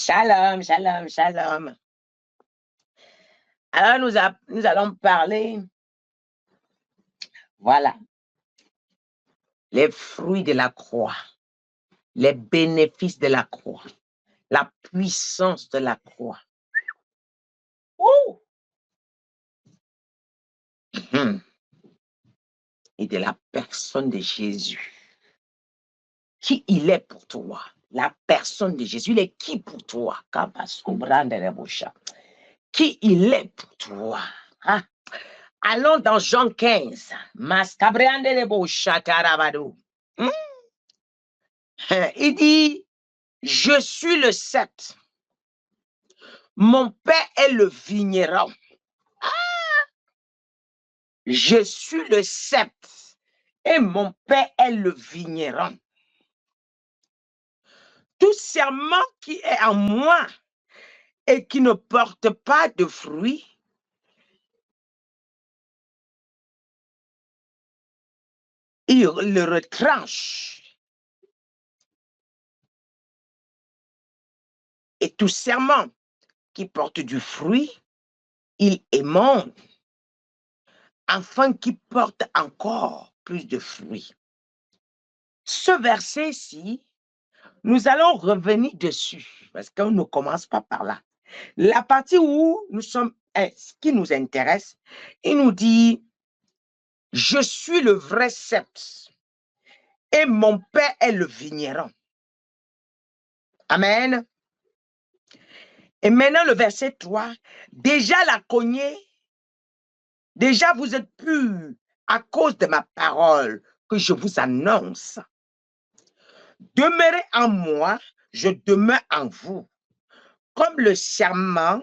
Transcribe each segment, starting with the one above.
Shalom, shalom, shalom. Alors, nous allons parler, voilà, les fruits de la croix, les bénéfices de la croix, la puissance de la croix. Ouh! Et de la personne de Jésus. Qui il est pour toi? La personne de Jésus, il est qui pour toi? Qui il est pour toi? Hein? Allons dans Jean 15. Il dit, je suis le cep. Mon père est le vigneron. Je suis le cep. Et mon père est le vigneron. Tout serment qui est en moi et qui ne porte pas de fruits, il le retranche. Et tout serment qui porte du fruit, il émonde, afin qu'il porte encore plus de fruits. Ce verset-ci, nous allons revenir dessus, parce qu'on ne commence pas par là. La partie où nous sommes, ce qui nous intéresse, il nous dit, je suis le vrai cep et mon père est le vigneron. Amen. Et maintenant, le verset 3, déjà la cognée, déjà vous êtes purs à cause de ma parole que je vous annonce. Demeurez en moi, je demeure en vous. Comme le serment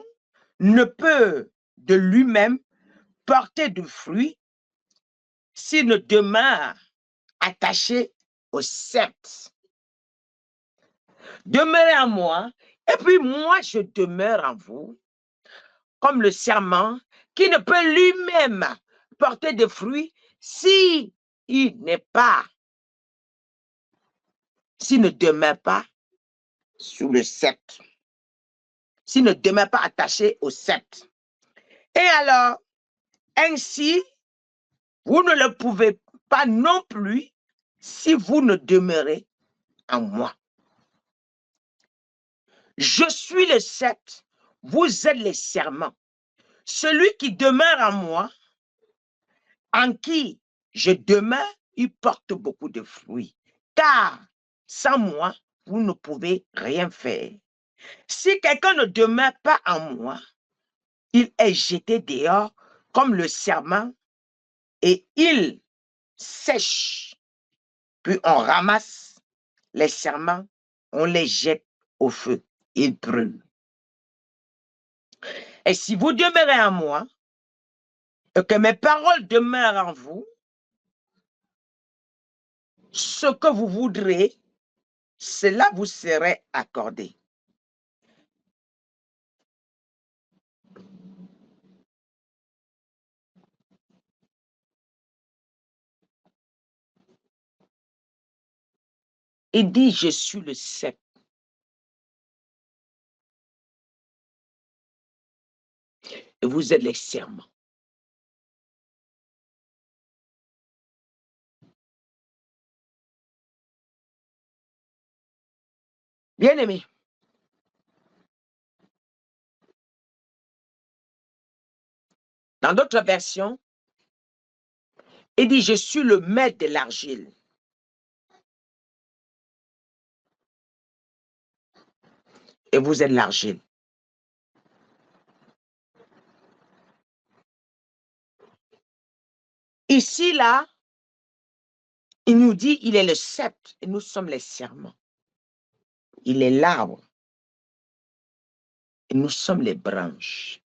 ne peut de lui-même porter de fruits s'il ne demeure attaché au cep. Demeurez en moi, et puis moi je demeure en vous. Comme le serment qui ne peut lui-même porter de fruits s'il n'est pas, s'il ne demeure pas sous le sceptre, s'il ne demeure pas attaché au sceptre. Et alors, ainsi, vous ne le pouvez pas non plus si vous ne demeurez en moi. Je suis le sceptre, vous êtes les serments. Celui qui demeure en moi, en qui je demeure, il porte beaucoup de fruits. Car sans moi, vous ne pouvez rien faire. Si quelqu'un ne demeure pas en moi, il est jeté dehors comme le serment et il sèche. Puis on ramasse les serments, on les jette au feu, ils brûlent. Et si vous demeurez en moi, et que mes paroles demeurent en vous, ce que vous voudrez, cela vous serait accordé. Il dit, je suis le cep. Et vous êtes les serments. Bien-aimés, dans d'autres versions, il dit, je suis le maître de l'argile. Et vous êtes l'argile. Ici, là, il nous dit, il est le sceptre et nous sommes les serments. Il est l'arbre et nous sommes les branches.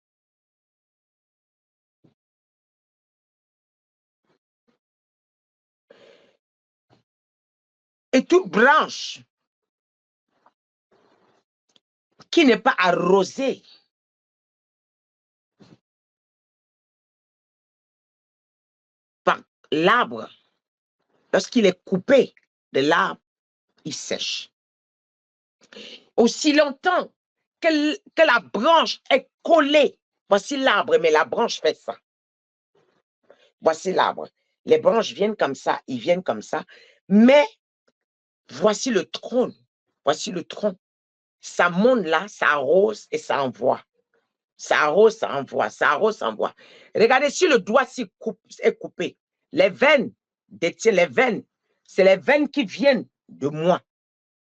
Et toute branche qui n'est pas arrosée par l'arbre, lorsqu'il est coupé de l'arbre, il sèche. Aussi longtemps que la branche est collée. Voici l'arbre, mais la branche fait ça. Voici l'arbre. Les branches viennent comme ça, ils viennent comme ça. Mais voici le trône. Voici le tronc. Ça monte là, ça arrose et ça envoie. Ça arrose, ça envoie. Ça arrose, ça envoie. Regardez, si le doigt est coupé, les veines détiennent les veines. C'est les veines qui viennent de moi,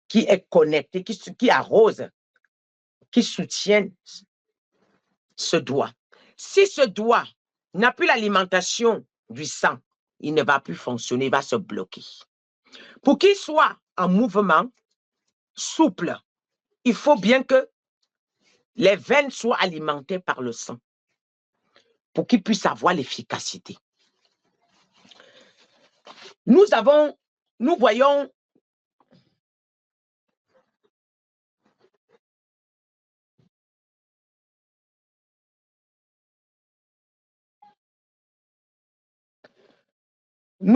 qui est connectée, qui arrose, qui soutiennent ce doigt. Si ce doigt n'a plus l'alimentation du sang, il ne va plus fonctionner, il va se bloquer. Pour qu'il soit en mouvement, souple, il faut bien que les veines soient alimentées par le sang pour qu'il puisse avoir l'efficacité. Nous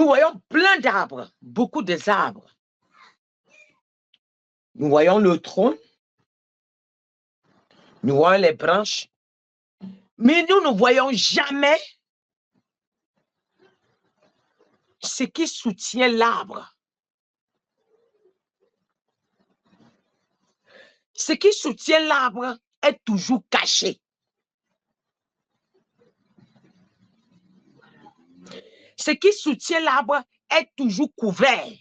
voyons plein d'arbres, beaucoup d'arbres. Nous voyons le trône, nous voyons les branches, mais nous ne voyons jamais ce qui soutient l'arbre. Ce qui soutient l'arbre est toujours caché. Ce qui soutient l'arbre est toujours couvert.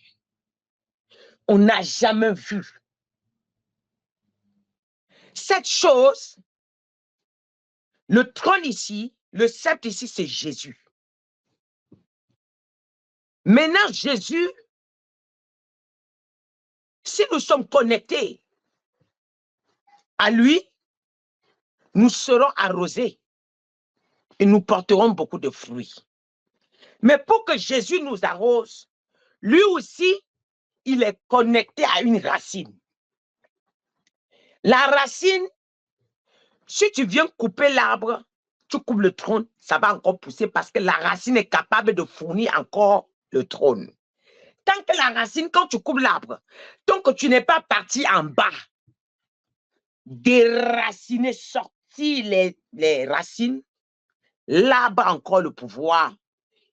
On n'a jamais vu. Cette chose, le trône ici, le sceptre ici, c'est Jésus. Maintenant, Jésus, si nous sommes connectés à lui, nous serons arrosés et nous porterons beaucoup de fruits. Mais pour que Jésus nous arrose, lui aussi, il est connecté à une racine. La racine, si tu viens couper l'arbre, tu coupes le trône, ça va encore pousser parce que la racine est capable de fournir encore le trône. Tant que la racine, quand tu coupes l'arbre, tant que tu n'es pas parti en bas, déraciner, sortir les racines, l'arbre a encore le pouvoir.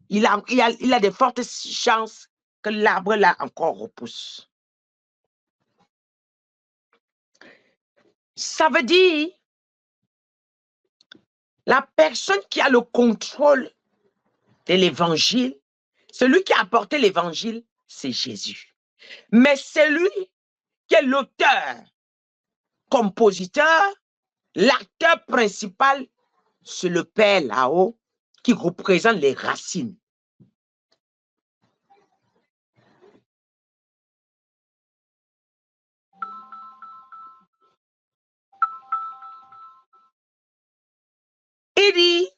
Il a de fortes chances que l'arbre là encore repousse. Ça veut dire la personne qui a le contrôle de l'évangile, celui qui a apporté l'évangile, c'est Jésus. Mais celui qui est l'auteur, compositeur, l'acteur principal, c'est le Père là-haut qui représente les racines. Il dit,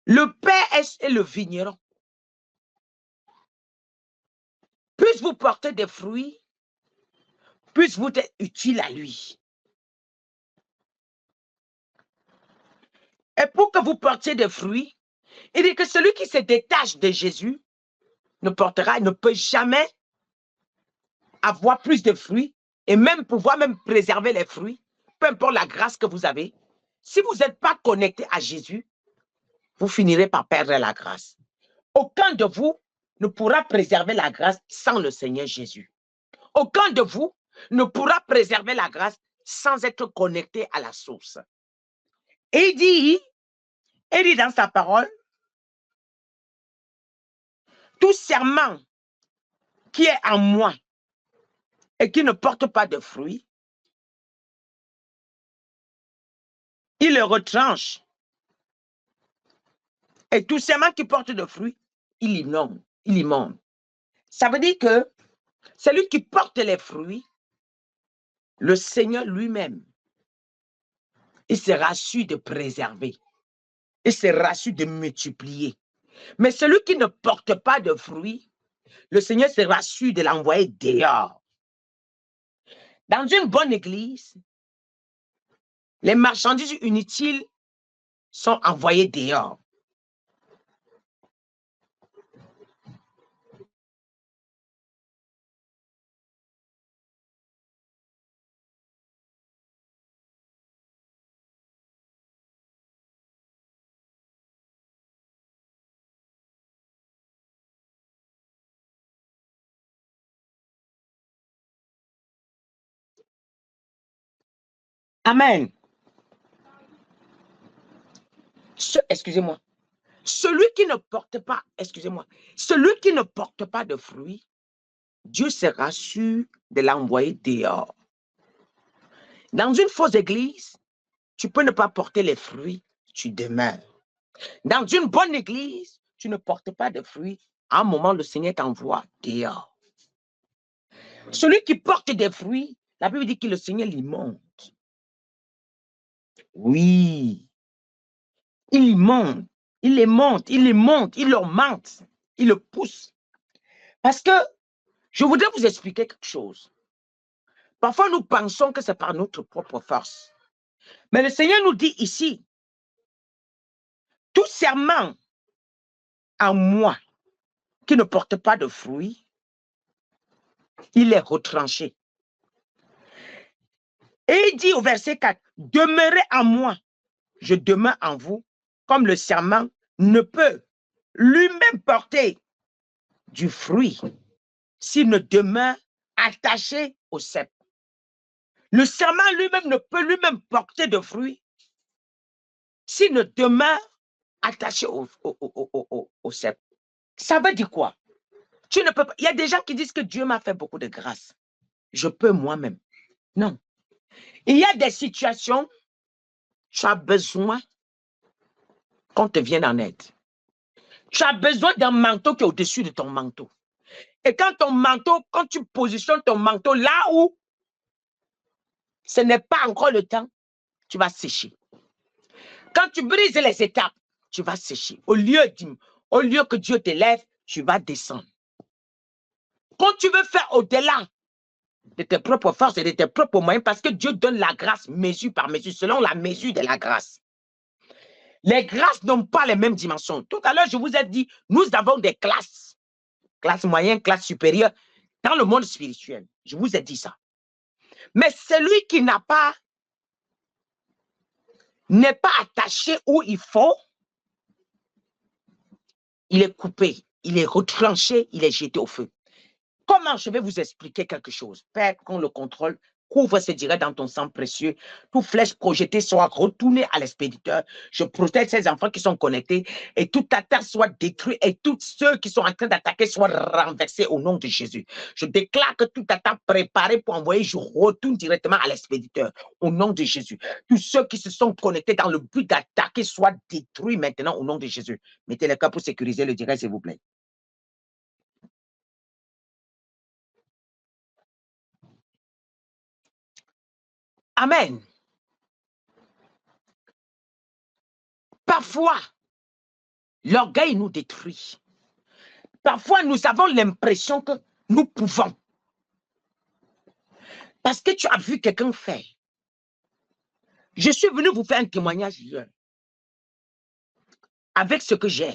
le Père est le vigneron. Puisse vous porter des fruits, puisse vous être utile à lui. Et pour que vous portiez des fruits, il dit que celui qui se détache de Jésus ne peut jamais avoir plus de fruits et même pouvoir préserver les fruits, peu importe la grâce que vous avez. Si vous n'êtes pas connecté à Jésus, vous finirez par perdre la grâce. Aucun de vous ne pourra préserver la grâce sans le Seigneur Jésus. Aucun de vous ne pourra préserver la grâce sans être connecté à la source. Et il dit dans sa parole, tout serment qui est en moi et qui ne porte pas de fruits, il le retranche. Et tout serment qui porte de fruits, il y monte. Ça veut dire que celui qui porte les fruits, le Seigneur lui-même, il sera sûr de préserver. Il sera sûr de multiplier. Mais celui qui ne porte pas de fruits, le Seigneur sera sûr de l'envoyer dehors. Dans une bonne église, les marchandises inutiles sont envoyées dehors. Amen. Excusez-moi. Celui qui ne porte pas, excusez-moi, celui qui ne porte pas de fruits, Dieu sera sûr de l'envoyer dehors. Dans une fausse église, tu peux ne pas porter les fruits, tu demeures. Dans une bonne église, tu ne portes pas de fruits, à un moment, le Seigneur t'envoie dehors. Celui qui porte des fruits, la Bible dit que le Seigneur l'y monte. Oui, il monte, il les monte, il les monte, il augmente, il le pousse. Parce que je voudrais vous expliquer quelque chose. Parfois, nous pensons que c'est par notre propre force. Mais le Seigneur nous dit ici, tout serment en moi qui ne porte pas de fruits, il est retranché. Et il dit au verset 4, demeurez en moi, je demeure en vous, comme le serment ne peut lui-même porter du fruit s'il ne demeure attaché au cep. Le serment lui-même ne peut lui-même porter de fruits s'il ne demeure attaché au cep. Ça veut dire quoi? Tu ne peux pas. Il y a des gens qui disent que Dieu m'a fait beaucoup de grâce. Je peux moi-même. Non. Il y a des situations, tu as besoin qu'on te vienne en aide. Tu as besoin d'un manteau qui est au-dessus de ton manteau. Et quand ton manteau, quand tu positionnes ton manteau là où ce n'est pas encore le temps, tu vas sécher. Quand tu brises les étapes, tu vas sécher. Au lieu que Dieu t'élève, tu vas descendre. Quand tu veux faire au-delà de tes propres forces et de tes propres moyens, parce que Dieu donne la grâce mesure par mesure, selon la mesure de la grâce. Les grâces n'ont pas les mêmes dimensions. Tout à l'heure, je vous ai dit, nous avons des classes. Classe moyenne, classe supérieure, dans le monde spirituel. Je vous ai dit ça. Mais celui qui n'est pas attaché où il faut, il est coupé, il est retranché, il est jeté au feu. Comment? Je vais vous expliquer quelque chose. Père, qu'on le contrôle, couvre ce direct dans ton sang précieux. Toute flèche projetée soit retournée à l'expéditeur. Je protège ces enfants qui sont connectés et toute attaque soit détruite et tous ceux qui sont en train d'attaquer soient renversés au nom de Jésus. Je déclare que toute attaque préparée pour envoyer, je retourne directement à l'expéditeur au nom de Jésus. Tous ceux qui se sont connectés dans le but d'attaquer soient détruits maintenant au nom de Jésus. Mettez les cas pour sécuriser le direct, s'il vous plaît. Amen. Parfois, l'orgueil nous détruit. Parfois, nous avons l'impression que nous pouvons. Parce que tu as vu quelqu'un faire. Je suis venu vous faire un témoignage hier. Avec ce que j'ai.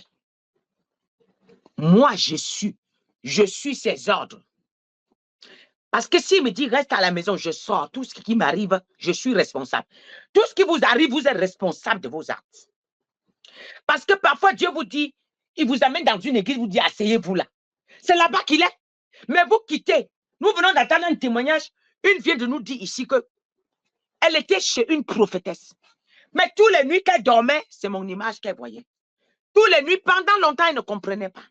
Moi, je suis ses ordres. Parce que s'il me dit reste à la maison, je sors. Tout ce qui m'arrive, je suis responsable. Tout ce qui vous arrive, vous êtes responsable de vos actes. Parce que parfois, Dieu vous dit, il vous amène dans une église, vous dit asseyez-vous là. C'est là-bas qu'il est. Mais vous quittez. Nous venons d'attendre un témoignage. Une vient de nous dire ici que elle était chez une prophétesse. Mais tous les nuits qu'elle dormait, c'est mon image qu'elle voyait. Tous les nuits, pendant longtemps, elle ne comprenait pas.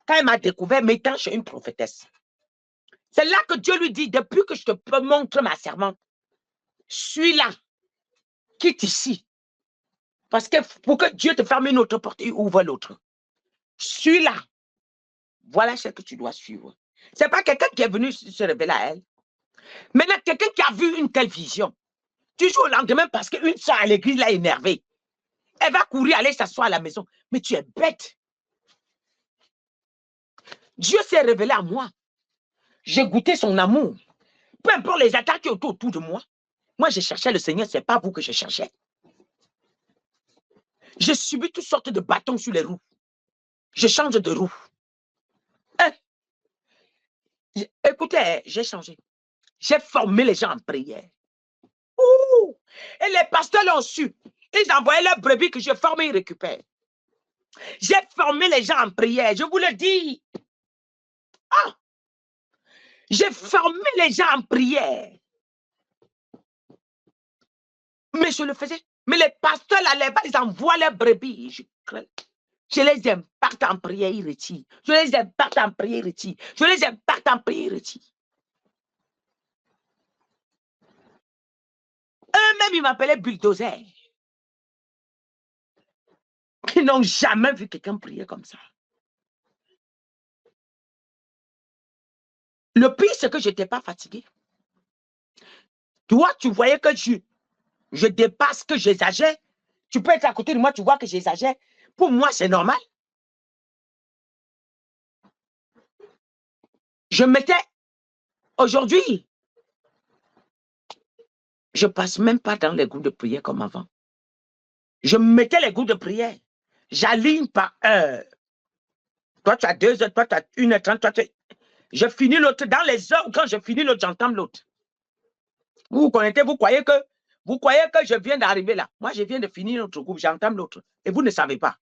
Quand elle m'a découvert, m'étant chez une prophétesse. C'est là que Dieu lui dit, depuis que je te montre ma servante, suis-là, quitte ici. Parce que pour que Dieu te ferme une autre porte, il ouvre l'autre. Suis-là. Voilà ce que tu dois suivre. Ce n'est pas quelqu'un qui est venu se révéler à elle. Maintenant, quelqu'un qui a vu une telle vision, toujours au lendemain, parce qu'une soeur à l'église l'a énervée. Elle va courir, aller s'asseoir à la maison. Mais tu es bête. Dieu s'est révélé à moi. J'ai goûté son amour. Peu importe les attaques autour de moi. Moi, je cherchais le Seigneur, ce n'est pas vous que je cherchais. J'ai subi toutes sortes de bâtons sur les roues. Je change de roue. Écoutez, j'ai changé. J'ai formé les gens en prière. Ouh! Et les pasteurs l'ont su. Ils envoyaient leurs brebis que je forme et ils récupèrent. J'ai formé les gens en prière. Je vous le dis. Ah! J'ai formé les gens en prière. Mais je le faisais. Mais les pasteurs, là, là-bas, ils envoient leurs brebis. Je les impacte en prière, ils retirent. Je les impacte en prière, ils retirent. Je les impacte en prière, ils retirent. Eux-mêmes, ils m'appelaient bulldozer. Ils n'ont jamais vu quelqu'un prier comme ça. Le pire, c'est que je n'étais pas fatigué. Toi, tu voyais que je dépasse, que j'exagère. Tu peux être à côté de moi, tu vois que j'exagère. Pour moi, c'est normal. Je mettais, aujourd'hui, je ne passe même pas dans les groupes de prière comme avant. Je mettais les groupes de prière. J'aligne par heure. Toi, tu as 2 heures, toi, tu as 1h30, toi, je finis l'autre. Dans les heures, quand je finis l'autre, j'entends l'autre. Vous connaissez, vous croyez que je viens d'arriver là. Moi, je viens de finir notre groupe, j'entends l'autre. Et vous ne savez pas.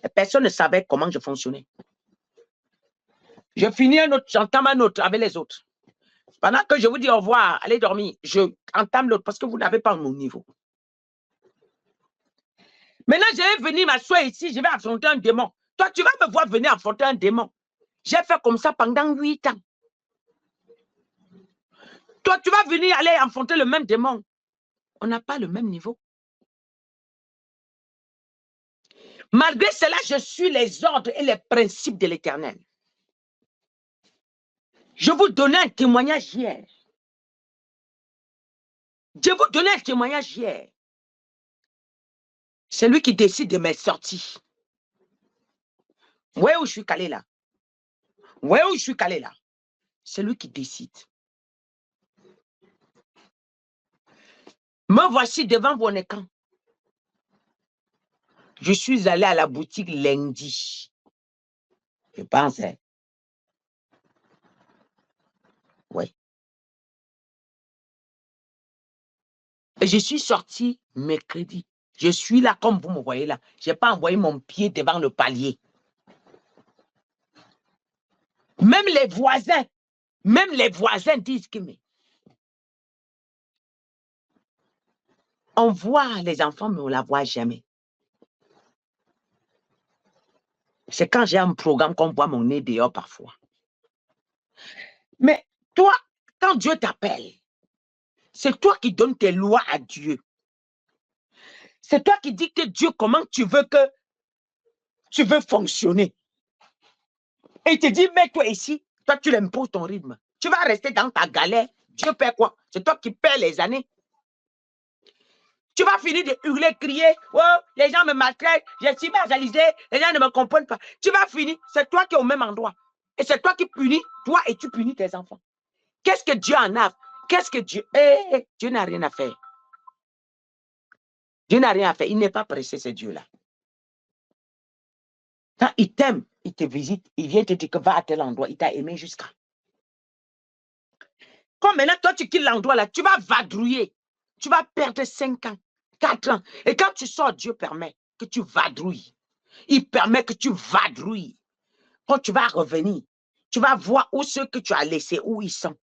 Et personne ne savait comment je fonctionnais. Je finis un autre, j'entame un autre avec les autres. Pendant que je vous dis au revoir, allez dormir, je entame l'autre parce que vous n'avez pas mon niveau. Maintenant, je vais venir m'asseoir ici, je vais affronter un démon. Toi, tu vas me voir venir affronter un démon. J'ai fait comme ça pendant 8 ans. Toi, tu vas venir aller affronter le même démon. On n'a pas le même niveau. Malgré cela, je suis les ordres et les principes de l'Éternel. Je vous donnais un témoignage hier. Je vous donnais un témoignage hier. C'est lui qui décide de mes sorties. Où je suis calé là? Où je suis calé là? C'est lui qui décide. Me voici devant vos écrans. Je suis allé à la boutique lundi. Je pense. Hein? Oui. Et je suis sorti mercredi. Je suis là comme vous me voyez là. Je n'ai pas envoyé mon pied devant le palier. Même les voisins disent que mais on voit les enfants, mais on ne la voit jamais. C'est quand j'ai un programme qu'on voit mon nez dehors parfois. Mais toi, quand Dieu t'appelle, c'est toi qui donnes tes lois à Dieu. C'est toi qui dis que Dieu, comment tu veux fonctionner. Et il te dit, mets-toi ici, toi tu l'imposes ton rythme. Tu vas rester dans ta galère. Dieu paie quoi? C'est toi qui paies les années. Tu vas finir de hurler, crier, oh, les gens me maltraitent, je suis marginalisé, les gens ne me comprennent pas. Tu vas finir, c'est toi qui es au même endroit. Et c'est toi qui punis, toi et tu punis tes enfants. Qu'est-ce que Dieu en a? Qu'est-ce que Dieu... Dieu n'a rien à faire. Dieu n'a rien à faire. Il n'est pas pressé, ce Dieu-là. Quand il t'aime, il te visite, il vient te dire que va à tel endroit, il t'a aimé jusqu'à. Comme maintenant, toi, tu quittes l'endroit là, tu vas vadrouiller. Tu vas perdre 5 ans, 4 ans. Et quand tu sors, Dieu permet que tu vadrouilles. Il permet que tu vadrouilles. Quand tu vas revenir, tu vas voir où ceux que tu as laissés, où ils sont.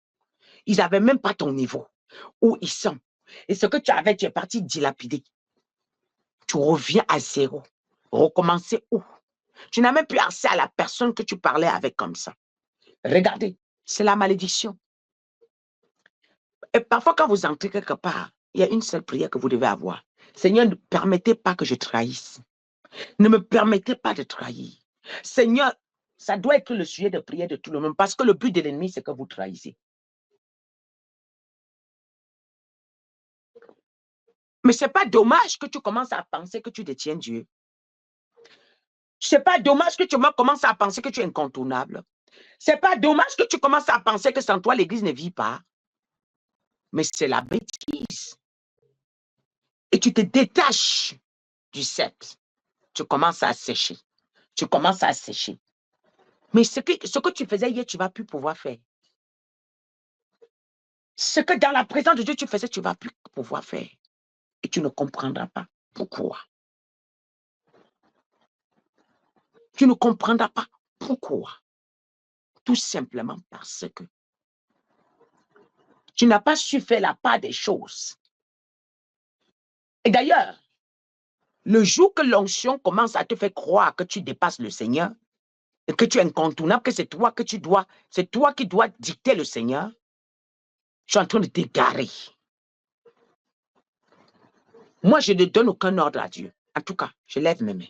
Ils n'avaient même pas ton niveau. Où ils sont. Et ce que tu avais, tu es parti dilapider. Tu reviens à zéro. Recommencer où? Tu n'as même plus accès à la personne que tu parlais avec comme ça. Regardez, c'est la malédiction. Et parfois, quand vous entrez quelque part, il y a une seule prière que vous devez avoir. Seigneur, ne permettez pas que je trahisse. Ne me permettez pas de trahir. Seigneur, ça doit être le sujet de prière de tout le monde parce que le but de l'ennemi, c'est que vous trahissez. Mais ce n'est pas dommage que tu commences à penser que tu détiens Dieu. Ce n'est pas dommage que tu commences à penser que tu es incontournable. Ce n'est pas dommage que tu commences à penser que sans toi, l'Église ne vit pas. Mais c'est la bêtise. Et tu te détaches du sceptre. Tu commences à sécher. Tu commences à sécher. Mais ce que tu faisais hier, tu ne vas plus pouvoir faire. Ce que dans la présence de Dieu, tu faisais, tu ne vas plus pouvoir faire. Et tu ne comprendras pas pourquoi. Tu ne comprendras pas pourquoi. Tout simplement parce que tu n'as pas su faire la part des choses. Et d'ailleurs, le jour que l'onction commence à te faire croire que tu dépasses le Seigneur, et que tu es incontournable, que c'est toi qui dois dicter le Seigneur, je suis en train de t'égarer. Moi, je ne donne aucun ordre à Dieu. En tout cas, je lève mes mains.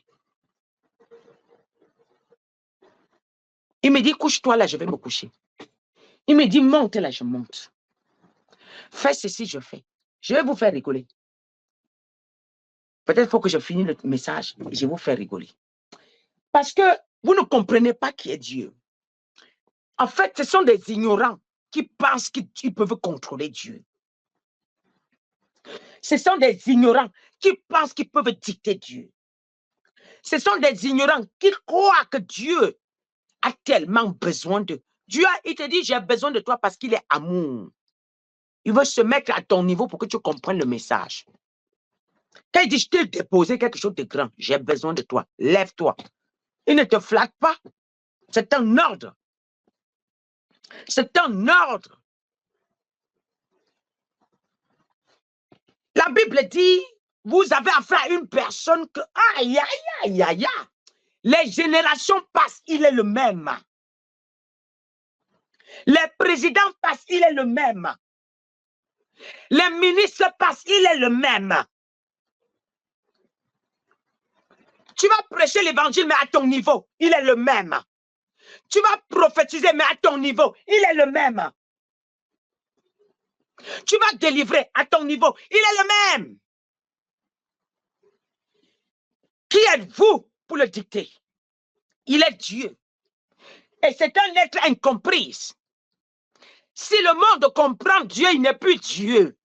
Il me dit, couche-toi là, je vais me coucher. Il me dit, monte là, je monte. Fais ceci, je fais. Je vais vous faire rigoler. Peut-être qu'il faut que je finisse le message et je vais vous faire rigoler. Parce que vous ne comprenez pas qui est Dieu. En fait, ce sont des ignorants qui pensent qu'ils peuvent contrôler Dieu. Ce sont des ignorants qui pensent qu'ils peuvent dicter Dieu. Ce sont des ignorants qui croient que Dieu a tellement besoin de... Dieu, il te dit, j'ai besoin de toi parce qu'il est amour. Il veut se mettre à ton niveau pour que tu comprennes le message. Quand il dit, je t'ai déposé quelque chose de grand, j'ai besoin de toi, lève-toi. Il ne te flatte pas. C'est un ordre. C'est un ordre. La Bible dit, vous avez affaire à une personne que, aïe, aïe, aïe, aïe, aïe. Les générations passent, il est le même. Les présidents passent, il est le même. Les ministres passent, il est le même. Tu vas prêcher l'évangile, mais à ton niveau, il est le même. Tu vas prophétiser, mais à ton niveau, il est le même. Tu vas délivrer à ton niveau, il est le même. Qui êtes-vous pour le dicter? Il est Dieu. Et c'est un être incompris. Si le monde comprend Dieu, il n'est plus Dieu.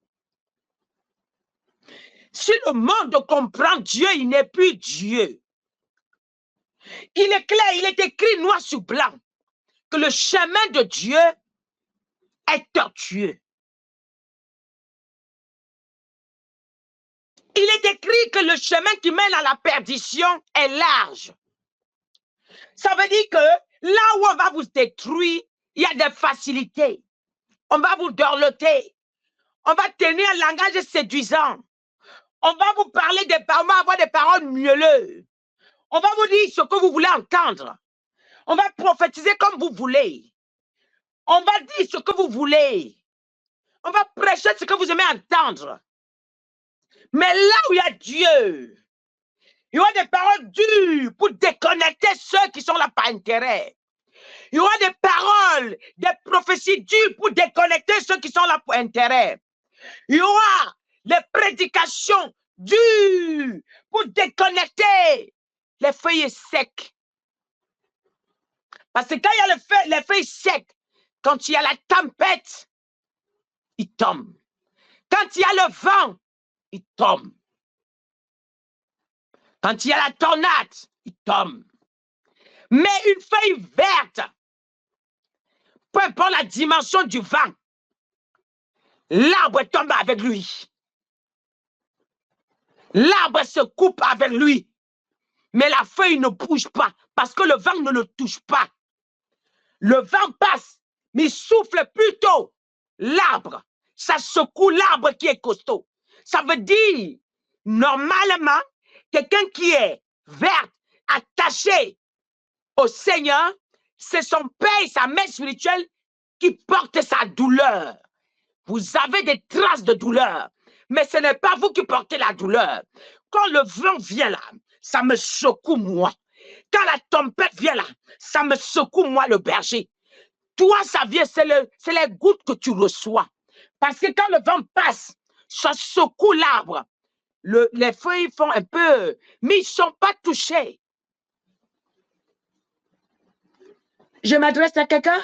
Si le monde comprend Dieu, il n'est plus Dieu. Il est clair, il est écrit noir sur blanc que le chemin de Dieu est tortueux. Il est écrit que le chemin qui mène à la perdition est large. Ça veut dire que là où on va vous détruire, il y a des facilités. On va vous dorloter. On va tenir un langage séduisant. On va vous parler des paroles, on va avoir des paroles mielleuses. On va vous dire ce que vous voulez entendre. On va prophétiser comme vous voulez. On va dire ce que vous voulez. On va prêcher ce que vous aimez entendre. Mais là où il y a Dieu, il y aura des paroles dures pour déconnecter ceux qui sont là par intérêt. Il y aura des paroles, des prophéties dures pour déconnecter ceux qui sont là pour intérêt. Il y aura des prédications dures pour déconnecter les feuilles secs. Parce que quand il y a les feuilles secs, quand il y a la tempête, il tombe. Quand il y a le vent, il tombe. Quand il y a la tornade, il tombe. Mais une feuille verte, peu importe la dimension du vent, l'arbre tombe avec lui. L'arbre se coupe avec lui. Mais la feuille ne bouge pas parce que le vent ne le touche pas. Le vent passe, mais il souffle plutôt l'arbre. Ça secoue l'arbre qui est costaud. Ça veut dire, normalement, quelqu'un qui est vert, attaché au Seigneur, c'est son père et sa mère spirituelle qui portent sa douleur. Vous avez des traces de douleur, mais ce n'est pas vous qui portez la douleur. Quand le vent vient là, ça me secoue moi. Quand la tempête vient là, ça me secoue moi le berger. Toi, ça vient, c'est les gouttes que tu reçois. Parce que quand le vent passe, ça secoue l'arbre. Les feuilles font un peu, mais ils ne sont pas touchés. Je m'adresse à quelqu'un?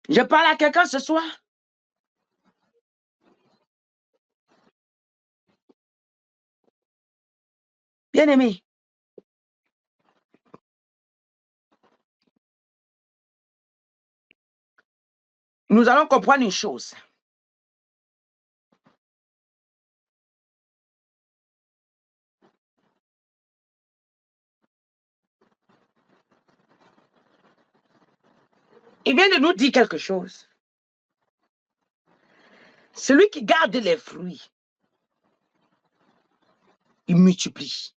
Je parle à quelqu'un ce soir? Bien-aimé, nous allons comprendre une chose. Il vient de nous dire quelque chose. Celui qui garde les fruits il multiplie.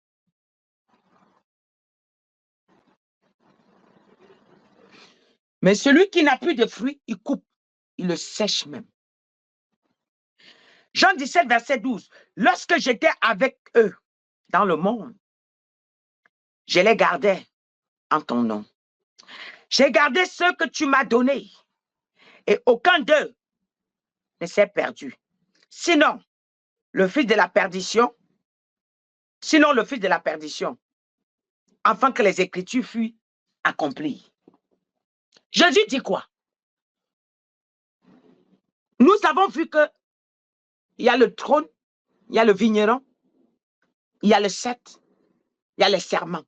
Mais celui qui n'a plus de fruits, il coupe, il le sèche même. Jean 17, verset 12. Lorsque j'étais avec eux dans le monde, je les gardais en ton nom. J'ai gardé ceux que tu m'as donnés et aucun d'eux ne s'est perdu. Sinon, le fils de la perdition, afin que les Écritures fuient accomplies. Jésus dit quoi? Nous avons vu que il y a le trône, il y a le vigneron, il y a le sceptre, il y a les serments.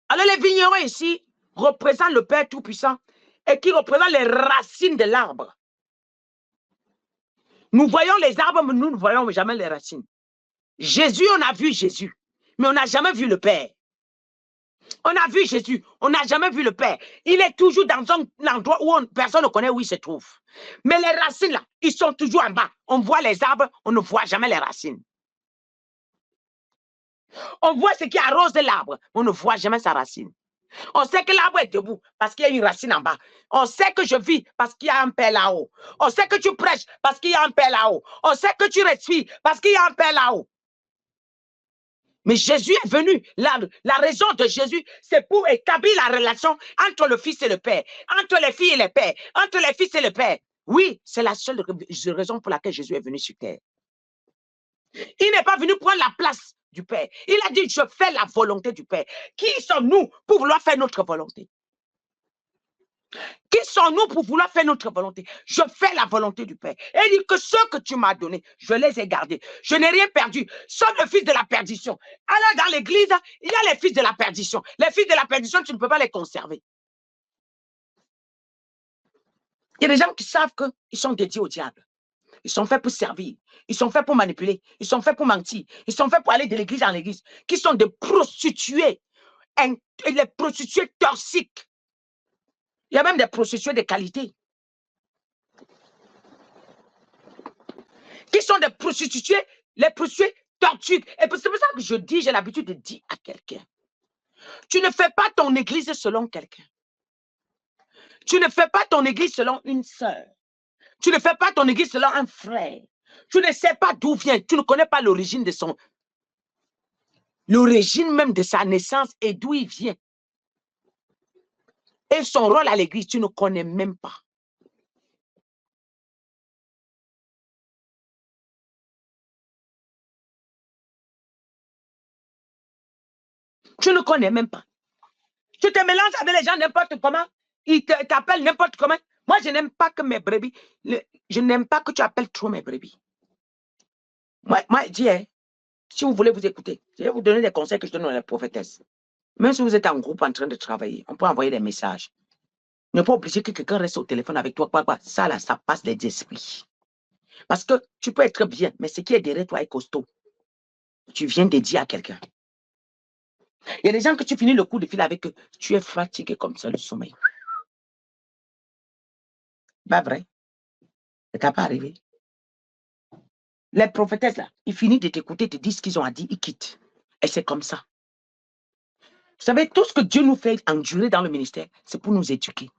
Alors les vignerons ici représentent le Père Tout-Puissant et qui représente les racines de l'arbre. Nous voyons les arbres, mais nous ne voyons jamais les racines. Jésus, on a vu Jésus, mais on n'a jamais vu le Père. On a vu Jésus, on n'a jamais vu le Père. Il est toujours dans un endroit où personne ne connaît où il se trouve. Mais les racines, là, ils sont toujours en bas. On voit les arbres, on ne voit jamais les racines. On voit ce qui arrose l'arbre, on ne voit jamais sa racine. On sait que l'arbre est debout parce qu'il y a une racine en bas. On sait que je vis parce qu'il y a un père là-haut. On sait que tu prêches parce qu'il y a un père là-haut. On sait que tu respires parce qu'il y a un père là-haut. Mais Jésus est venu. La raison de Jésus, c'est pour établir la relation entre le Fils et le Père, entre les filles et les pères, entre les fils et le Père. Oui, c'est la seule raison pour laquelle Jésus est venu sur terre. Il n'est pas venu prendre la place du Père. Il a dit, je fais la volonté du Père. Qui sommes-nous pour vouloir faire notre volonté? Qui sommes-nous pour vouloir faire notre volonté? Je fais la volonté du Père. Et il dit que ceux que tu m'as donnés, je les ai gardés. Je n'ai rien perdu, sauf le fils de la perdition. Alors dans l'église, il y a les fils de la perdition. Les fils de la perdition, tu ne peux pas les conserver. Il y a des gens qui savent qu'ils sont dédiés au diable. Ils sont faits pour servir. Ils sont faits pour manipuler. Ils sont faits pour mentir. Ils sont faits pour aller de l'église en l'église. Qui sont des prostituées. Les prostituées toxiques. Il y a même des prostituées de qualité. Qui sont des prostituées, les prostituées toxiques. Et c'est pour ça que je dis, j'ai l'habitude de dire à quelqu'un, tu ne fais pas ton église selon quelqu'un. Tu ne fais pas ton église selon une sœur. Tu ne fais pas ton église selon un frère. Tu ne sais pas d'où vient. Tu ne connais pas l'origine de son... L'origine même de sa naissance et d'où il vient. Et son rôle à l'église, tu ne connais même pas. Tu ne connais même pas. Tu te mélanges avec les gens n'importe comment. Ils t'appellent n'importe comment. Moi, je n'aime pas que mes brebis... Je n'aime pas que tu appelles trop mes brebis. Moi je dis, hein, si vous voulez vous écouter, je vais vous donner des conseils que je donne à la prophétesse. Même si vous êtes en groupe en train de travailler, on peut envoyer des messages. Ne pas obliger que quelqu'un reste au téléphone avec toi. Ça, là, ça passe les esprits. Parce que tu peux être bien, mais ce qui est derrière toi est costaud. Tu viens de dire à quelqu'un. Il y a des gens que tu finis le coup de fil avec eux. Tu es fatigué comme ça, le sommeil. Pas vrai. Ça t'est pas arrivé. Les prophétesses, là, ils finissent de t'écouter, te disent ce qu'ils ont à dire, ils quittent. Et c'est comme ça. Vous savez, tout ce que Dieu nous fait endurer dans le ministère, c'est pour nous éduquer.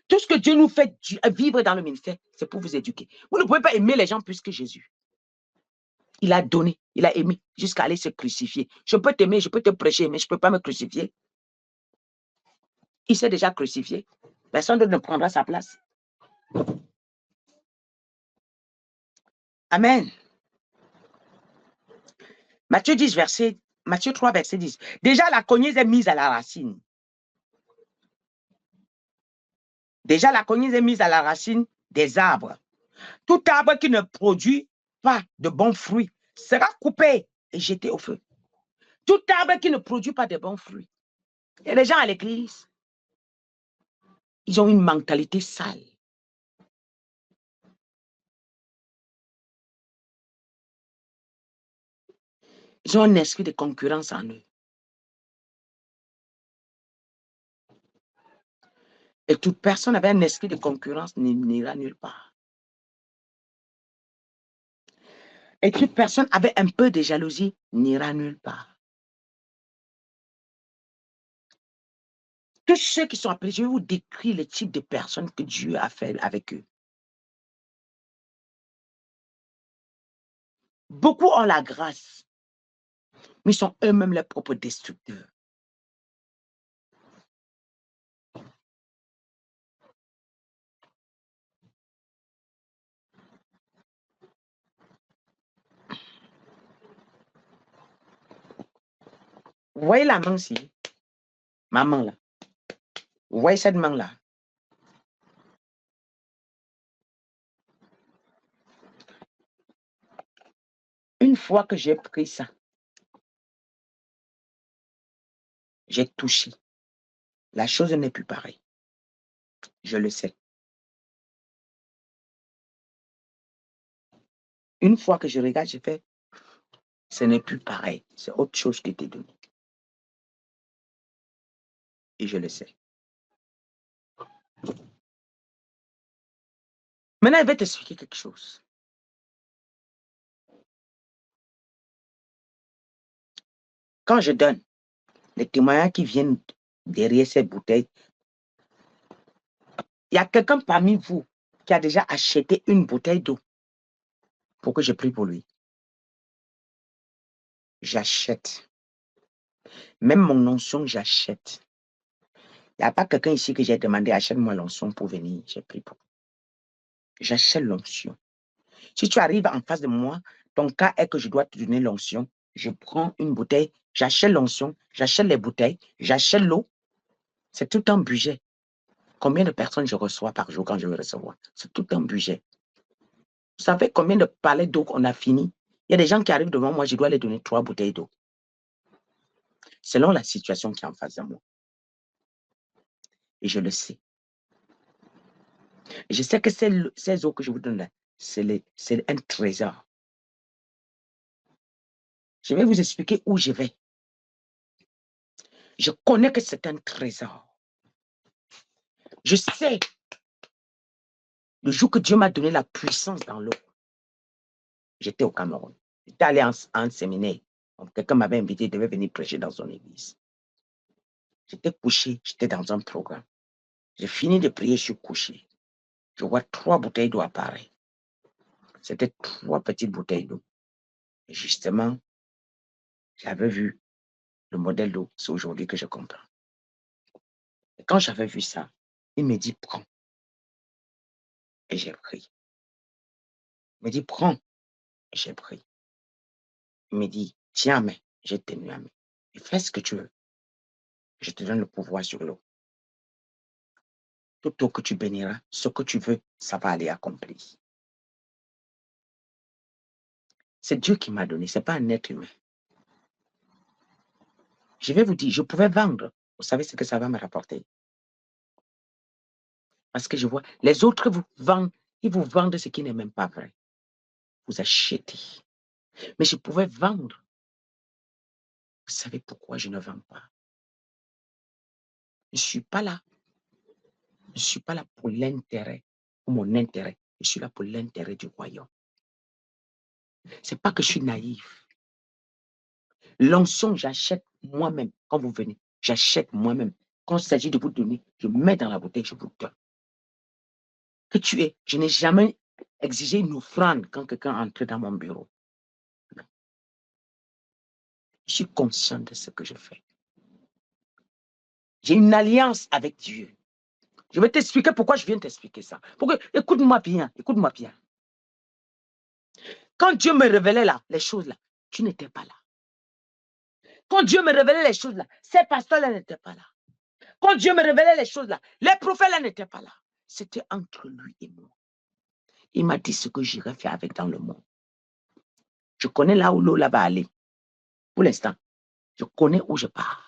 Tout ce que Dieu nous fait vivre dans le ministère, c'est pour vous éduquer. Vous ne pouvez pas aimer les gens plus que Jésus. Il a donné, il a aimé jusqu'à aller se crucifier. Je peux t'aimer, je peux te prêcher, mais je ne peux pas me crucifier. Il s'est déjà crucifié. Personne ne prendra sa place. Amen. Matthieu 3, verset 10. Déjà, la cognise est mise à la racine. Déjà, la cognise est mise à la racine des arbres. Tout arbre qui ne produit pas de bons fruits sera coupé et jeté au feu. Tout arbre qui ne produit pas de bons fruits. Il y a des gens à l'église, ils ont une mentalité sale. Ils ont un esprit de concurrence en eux. Et toute personne avec un esprit de concurrence n'ira nulle part. Et toute personne avec un peu de jalousie n'ira nulle part. Tous ceux qui sont appelés, je vais vous décrire le type de personnes que Dieu a fait avec eux. Beaucoup ont la grâce, mais ils sont eux-mêmes leurs propres destructeurs. Vous voyez la main-ci? Ma main là. Vous voyez cette main-là? Une fois que j'ai pris ça, j'ai touché. La chose n'est plus pareille. Je le sais. Une fois que je regarde, je fais, ce n'est plus pareil. C'est autre chose qui t'est donné. Et je le sais. Maintenant, je vais t'expliquer quelque chose. Quand je donne, les témoignages qui viennent derrière cette bouteille, il y a quelqu'un parmi vous qui a déjà acheté une bouteille d'eau pour que je prie pour lui. J'achète. Même mon onction, j'achète. Il n'y a pas quelqu'un ici que j'ai demandé, achète-moi l'onction pour venir. J'ai pris pour. J'achète l'onction. Si tu arrives en face de moi, ton cas est que je dois te donner l'onction. Je prends une bouteille, j'achète l'onction, j'achète les bouteilles, j'achète l'eau. C'est tout un budget. Combien de personnes je reçois par jour quand je veux recevoir? C'est tout un budget. Vous savez combien de palets d'eau qu'on a fini? Il y a des gens qui arrivent devant moi, je dois les donner 3 bouteilles d'eau. Selon la situation qui est en face de moi. Et je le sais. Et je sais que ces eaux que je vous donne là, c'est un trésor. Je vais vous expliquer où je vais. Je connais que c'est un trésor. Je sais, le jour que Dieu m'a donné la puissance dans l'eau, j'étais au Cameroun. J'étais allé en séminaire. Quelqu'un m'avait invité, il devait venir prêcher dans son église. J'étais couché, j'étais dans un programme. J'ai fini de prier, je suis couché. Je vois 3 bouteilles d'eau apparaître. C'était 3 petites bouteilles d'eau. Et justement, j'avais vu le modèle d'eau. C'est aujourd'hui que je comprends. Et quand j'avais vu ça, il me dit, prends. Et j'ai pris. Il me dit, prends. Et j'ai pris. Il me dit, tiens, mais j'ai tenu à main. Et fais ce que tu veux. Je te donne le pouvoir sur l'eau. Tout eau que tu béniras, ce que tu veux, ça va aller accomplir. C'est Dieu qui m'a donné, ce n'est pas un être humain. Je vais vous dire, je pouvais vendre. Vous savez ce que ça va me rapporter? Parce que je vois, les autres vous vendent, ils vous vendent ce qui n'est même pas vrai. Vous achetez. Mais je pouvais vendre. Vous savez pourquoi je ne vends pas? Je ne suis pas là. Je ne suis pas là pour l'intérêt, pour mon intérêt. Je suis là pour l'intérêt du royaume. Ce n'est pas que je suis naïf. L'onction, j'achète moi-même. Quand vous venez, j'achète moi-même. Quand il s'agit de vous donner, je mets dans la bouteille, je vous donne. Que tu es, je n'ai jamais exigé une offrande quand quelqu'un entre dans mon bureau. Non. Je suis conscient de ce que je fais. J'ai une alliance avec Dieu. Je vais t'expliquer pourquoi je viens t'expliquer ça. Écoute-moi bien, écoute-moi bien. Quand Dieu me révélait là, les choses là, tu n'étais pas là. Quand Dieu me révélait les choses là, ces pasteurs-là n'étaient pas là. Quand Dieu me révélait les choses là, les prophètes-là n'étaient pas là. C'était entre lui et moi. Il m'a dit ce que j'irais faire avec dans le monde. Je connais là où l'eau là va aller. Pour l'instant, je connais où je pars.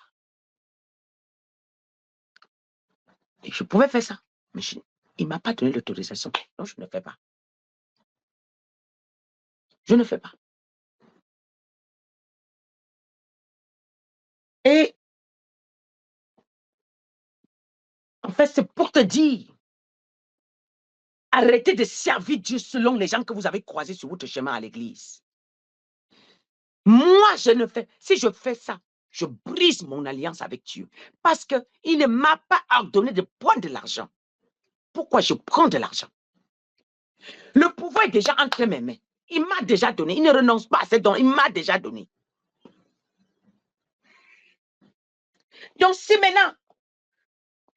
Et je pouvais faire ça. Mais il ne m'a pas donné l'autorisation. Donc, je ne fais pas. Je ne fais pas. Et en fait, c'est pour te dire, arrêtez de servir Dieu selon les gens que vous avez croisés sur votre chemin à l'église. Moi, je ne fais, si je fais ça, je brise mon alliance avec Dieu. Parce qu'il ne m'a pas ordonné de prendre de l'argent. Pourquoi je prends de l'argent? Le pouvoir est déjà entre mes mains. Il m'a déjà donné. Il ne renonce pas à ses dons. Il m'a déjà donné. Donc, si maintenant,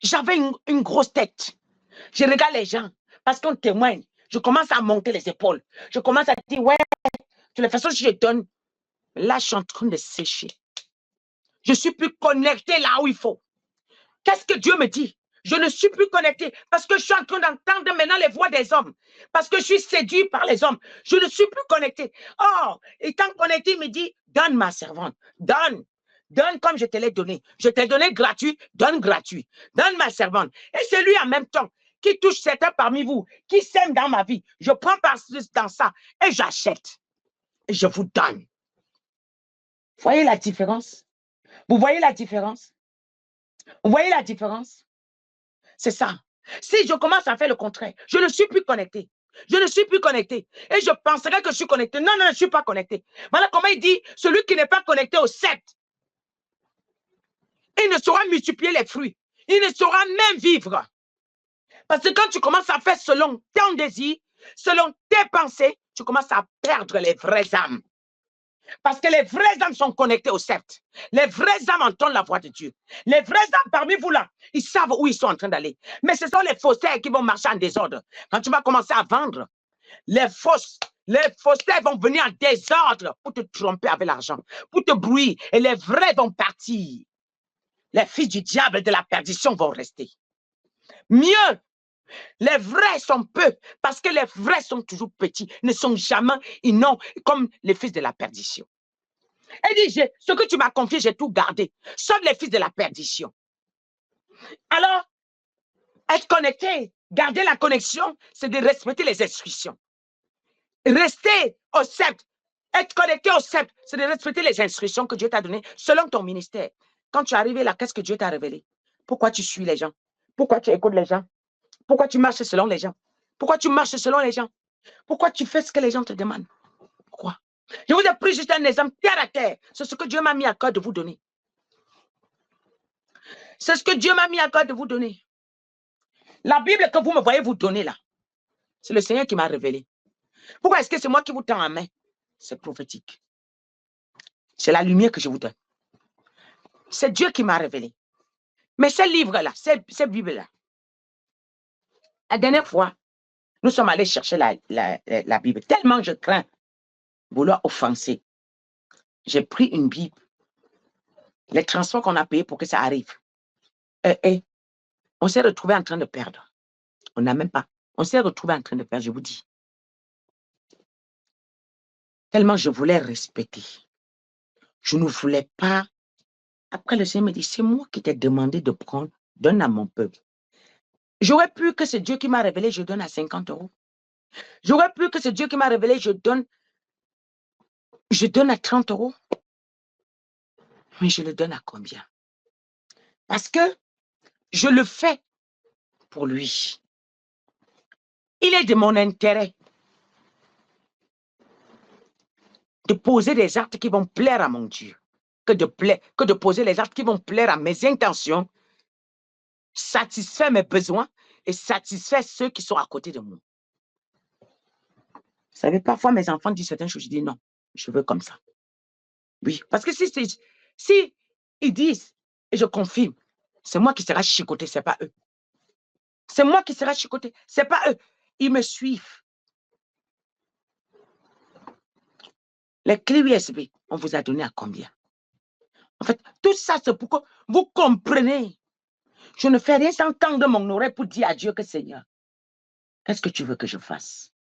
j'avais une grosse tête, je regarde les gens, parce qu'on témoigne, je commence à monter les épaules. Je commence à dire, ouais, de toute façon, si je donne, là, je suis en train de sécher. Je ne suis plus connecté là où il faut. Qu'est-ce que Dieu me dit? Je ne suis plus connecté parce que je suis en train d'entendre maintenant les voix des hommes. Parce que je suis séduit par les hommes. Je ne suis plus connecté. Oh, étant connecté, il me dit, donne ma servante. Donne. Donne comme je te l'ai donné. Je t'ai donné gratuit, donne gratuit. Donne ma servante. Et c'est lui en même temps qui touche certains parmi vous, qui sème dans ma vie. Je prends part dans ça et j'achète. Et je vous donne. Voyez la différence? Vous voyez la différence? Vous voyez la différence? C'est ça. Si je commence à faire le contraire, je ne suis plus connecté. Je ne suis plus connecté. Et je penserais que je suis connecté. Non, non, je ne suis pas connecté. Voilà comment il dit, celui qui n'est pas connecté au sceptre, il ne saura multiplier les fruits. Il ne saura même vivre. Parce que quand tu commences à faire selon ton désir, selon tes pensées, tu commences à perdre les vraies âmes. Parce que les vraies âmes sont connectées au sceptre. Les vraies âmes entendent la voix de Dieu. Les vraies âmes parmi vous là, ils savent où ils sont en train d'aller. Mais ce sont les faussaires qui vont marcher en désordre. Quand tu vas commencer à vendre, les faussaires vont venir en désordre pour te tromper avec l'argent, pour te brouiller. Et les vrais vont partir. Les fils du diable et de la perdition vont rester. Mieux, les vrais sont peu, parce que les vrais sont toujours petits, ne sont jamais, ils n'ont comme les fils de la perdition. Elle dit, ce que tu m'as confié, j'ai tout gardé, sauf les fils de la perdition. Alors, être connecté, garder la connexion, c'est de respecter les instructions. Rester au sceptre, être connecté au sceptre, c'est de respecter les instructions que Dieu t'a données selon ton ministère. Quand tu es arrivé là, qu'est-ce que Dieu t'a révélé? Pourquoi tu suis les gens? Pourquoi tu écoutes les gens? Pourquoi tu marches selon les gens? Pourquoi tu marches selon les gens? Pourquoi tu fais ce que les gens te demandent? Pourquoi? Je vous ai pris juste un exemple terre à terre. C'est ce que Dieu m'a mis à cœur de vous donner. C'est ce que Dieu m'a mis à cœur de vous donner. La Bible que vous me voyez vous donner là, c'est le Seigneur qui m'a révélé. Pourquoi est-ce que c'est moi qui vous tends en main? C'est prophétique. C'est la lumière que je vous donne. C'est Dieu qui m'a révélé. Mais ces livres-là, ces Bibles-là, la dernière fois, nous sommes allés chercher la Bible. Tellement je crains vouloir offenser. J'ai pris une Bible. Les transports qu'on a payés pour que ça arrive. Et on s'est retrouvé en train de perdre. On n'a même pas. On s'est retrouvé en train de perdre, je vous dis. Tellement je voulais respecter. Je ne voulais pas. Après, le Seigneur me dit, c'est moi qui t'ai demandé de prendre, donne à mon peuple. J'aurais pu que c'est Dieu qui m'a révélé, je donne à 50 €. J'aurais pu que c'est Dieu qui m'a révélé, je donne à 30 €. Mais je le donne à combien? Parce que je le fais pour lui. Il est de mon intérêt de poser des actes qui vont plaire à mon Dieu, que de poser les actes qui vont plaire à mes intentions, satisfaire mes besoins et satisfaire ceux qui sont à côté de moi. Vous savez, parfois mes enfants disent certaines choses, je dis non, je veux comme ça. Oui, parce que si ils disent, et je confirme, c'est moi qui serai chicoté, ce n'est pas eux. C'est moi qui serai chicoté, ce n'est pas eux. Ils me suivent. Les clés USB, on vous a donné à combien? En fait, tout ça, c'est pour que vous compreniez. Je ne fais rien sans tendre mon oreille pour dire à Dieu que Seigneur, qu'est-ce que tu veux que je fasse?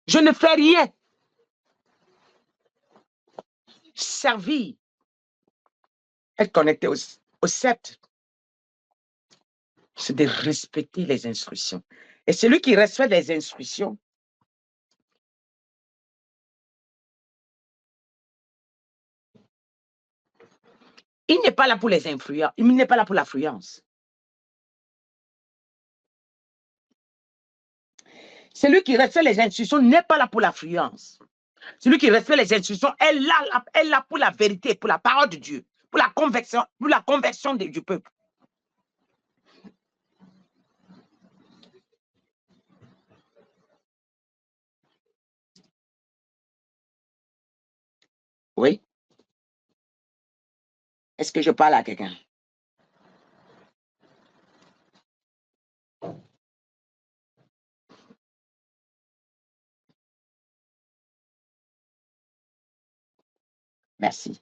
Je ne fais rien. Servir, être connecté au sceptre, c'est de respecter les instructions. Et celui qui respecte les instructions, il n'est pas là pour les influences, il n'est pas là pour l'affluence. Celui qui respecte les instructions n'est pas là pour l'affluence. Celui qui respecte les instructions est là pour la vérité, pour la parole de Dieu, pour la conversion du peuple. Oui. Est-ce que je parle à quelqu'un? Merci.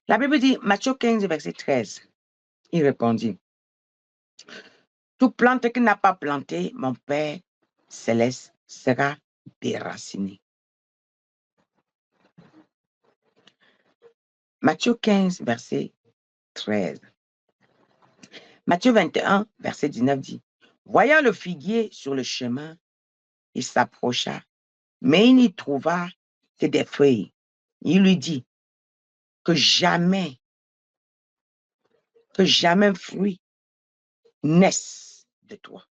La Bible dit, Matthieu 15, verset 13, il répondit, toute plante qui n'a pas planté, mon Père céleste sera déracinée. Matthieu 15, verset 13. Matthieu 21, verset 19 dit, voyant le figuier sur le chemin, il s'approcha, mais il n'y trouva que des feuilles. Il lui dit que jamais un fruit naisse de toi.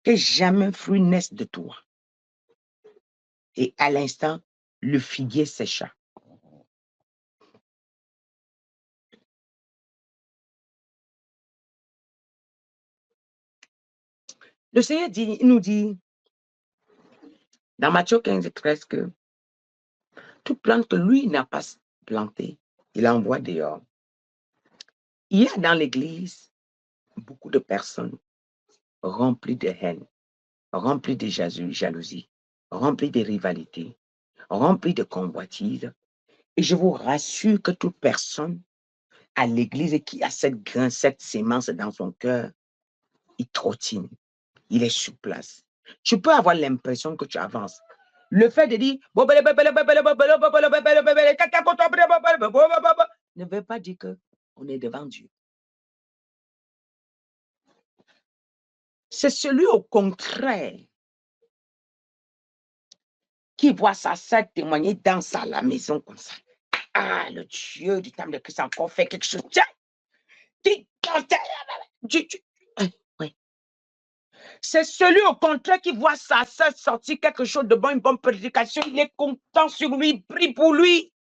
Que jamais un fruit naisse de toi. Et à l'instant, le figuier sécha. Le Seigneur dit, il nous dit, dans Matthieu 15, 13, que toute plante que lui n'a pas plantée, il envoie dehors. Il y a dans l'Église beaucoup de personnes remplies de haine, remplies de jalousie, remplies de rivalité, remplies de convoitise. Et je vous rassure que toute personne à l'Église qui a cette grain, cette sémence dans son cœur, il trottine, il est sur place. Tu peux avoir l'impression que tu avances. Le fait de dire ne veut pas dire qu'on est devant Dieu. C'est celui au contraire qui voit sa sœur témoigner dans la maison comme ça. Ah, le Dieu du temple de Christ a encore fait quelque chose. Tiens, oui. C'est celui au contraire qui voit sa sœur sortir quelque chose de bon, une bonne prédication. Il est content sur lui, il prie pour lui.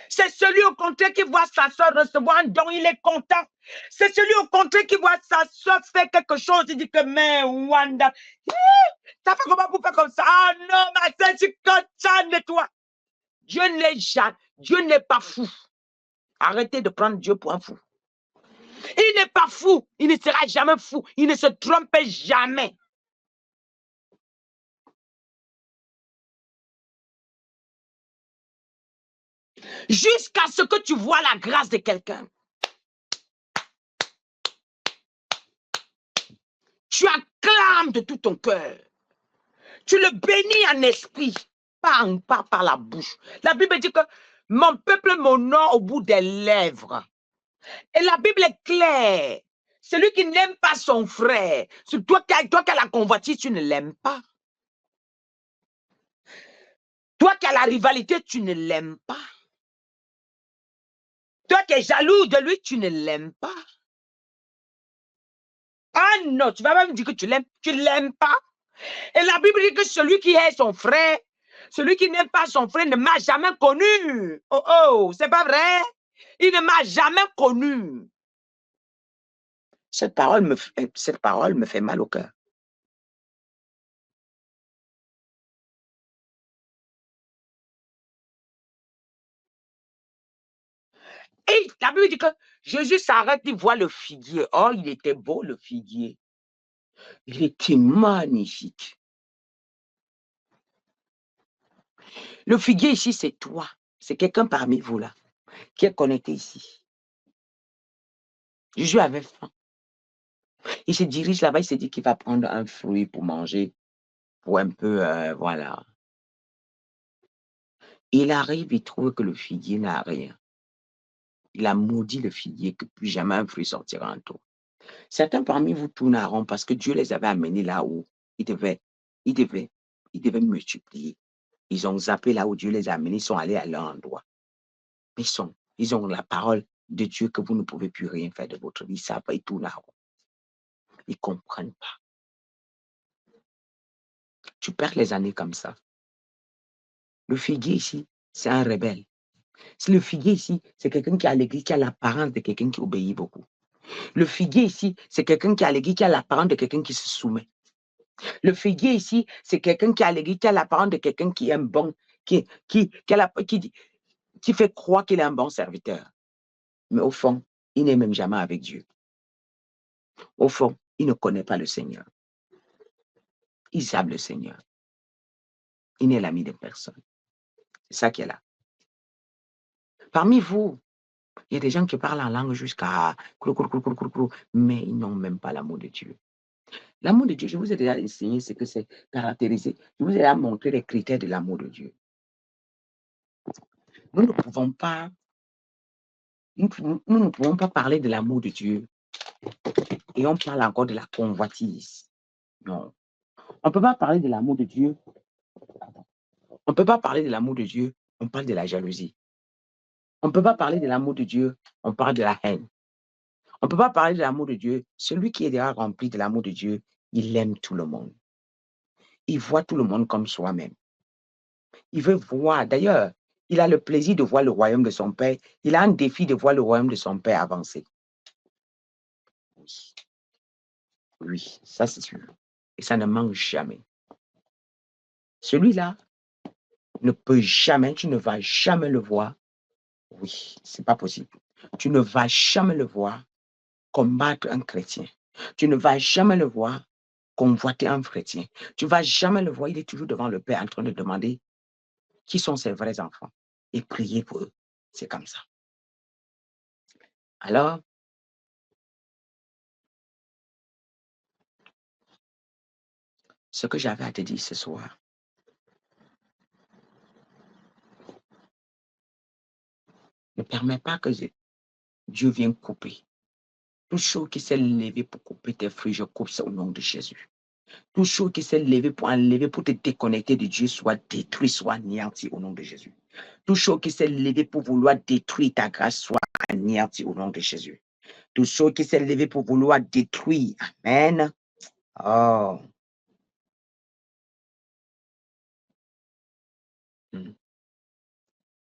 C'est celui au contraire qui voit sa soeur recevoir un don, il est content. C'est celui au contraire qui voit sa soeur faire quelque chose, il dit que, mais Wanda, ça fait comment pour faire comme ça? Ah non, ma soeur, je suis content de toi. Dieu n'est pas fou. Arrêtez de prendre Dieu pour un fou. Il n'est pas fou, il ne sera jamais fou, il ne se trompe jamais. Jusqu'à ce que tu vois la grâce de quelqu'un. Tu acclames de tout ton cœur. Tu le bénis en esprit, pas par la bouche. La Bible dit que mon peuple m'honore au bout des lèvres. Et la Bible est claire. Celui qui n'aime pas son frère, toi qui as la convoitise, tu ne l'aimes pas. Toi qui as la rivalité, tu ne l'aimes pas. Toi qui es jaloux de lui, tu ne l'aimes pas. Ah non, tu vas même dire que tu l'aimes. Tu ne l'aimes pas. Et la Bible dit que celui qui est son frère, celui qui n'aime pas son frère ne m'a jamais connu. Oh, oh, c'est pas vrai? Il ne m'a jamais connu. Cette parole me fait mal au cœur. Et la Bible dit que Jésus s'arrête, il voit le figuier. Oh, il était beau, le figuier. Il était magnifique. Le figuier ici, c'est toi. C'est quelqu'un parmi vous là, qui est connecté ici. Jésus avait faim. Il se dirige là-bas, il se dit qu'il va prendre un fruit pour manger, pour un peu, voilà. Il arrive, il trouve que le figuier n'a rien. Il a maudit le figuier, que plus jamais un fruit sortira en toi. Certains parmi vous tourneront parce que Dieu les avait amenés là où ils devaient multiplier. Ils ont zappé là où Dieu les a amenés, ils sont allés à leur endroit. Ils ont la parole de Dieu que vous ne pouvez plus rien faire de votre vie. Ça va et tout là. Ils ne comprennent pas. Tu perds les années comme ça. Le figuier ici, c'est un rebelle. Le figuier ici, c'est quelqu'un qui a l'église, qui a l'apparence de quelqu'un qui obéit beaucoup. Le figuier ici, c'est quelqu'un qui a l'église, qui a l'apparence de quelqu'un qui se soumet. Le figuier ici, c'est quelqu'un qui a l'église, qui a l'apparence de quelqu'un qui est un bon, qui fait croire qu'il est un bon serviteur. Mais au fond, il n'est même jamais avec Dieu. Au fond, il ne connaît pas le Seigneur. Il savent le Seigneur. Il n'est l'ami de personne. C'est ça qui est là. Parmi vous, il y a des gens qui parlent en langue jusqu'à mais ils n'ont même pas l'amour de Dieu. L'amour de Dieu, je vous ai déjà enseigné ce que c'est caractérisé. Je vous ai déjà montré les critères de l'amour de Dieu. Nous ne pouvons pas, nous ne pouvons pas parler de l'amour de Dieu et on parle encore de la convoitise. Non. On ne peut pas parler de l'amour de Dieu. On ne peut pas parler de l'amour de Dieu, on parle de la jalousie. On ne peut pas parler de l'amour de Dieu, on parle de la haine. On ne peut pas parler de l'amour de Dieu. Celui qui est déjà rempli de l'amour de Dieu, il aime tout le monde. Il voit tout le monde comme soi-même. Il veut voir. D'ailleurs, il a le plaisir de voir le royaume de son Père. Il a un défi de voir le royaume de son Père avancer. Oui. Oui, ça c'est sûr. Et ça ne manque jamais. Celui-là ne peut jamais, tu ne vas jamais le voir. Oui, c'est pas possible. Tu ne vas jamais le voir combattre un chrétien. Tu ne vas jamais le voir convoiter un chrétien. Tu ne vas jamais le voir, il est toujours devant le Père en train de demander qui sont ses vrais enfants et prier pour eux. C'est comme ça. Alors, ce que j'avais à te dire ce soir, ne permet pas que Dieu vienne couper. Tout chose qui s'est levé pour couper tes fruits, je coupe ça au nom de Jésus. Tout chose qui s'est levé pour enlever, pour te déconnecter de Dieu, soit détruit, soit anéanti au nom de Jésus. Tout chose qui s'est levé pour vouloir détruire ta grâce, soit anéanti au nom de Jésus. Tout chose qui s'est levé pour vouloir détruire. Amen. Oh.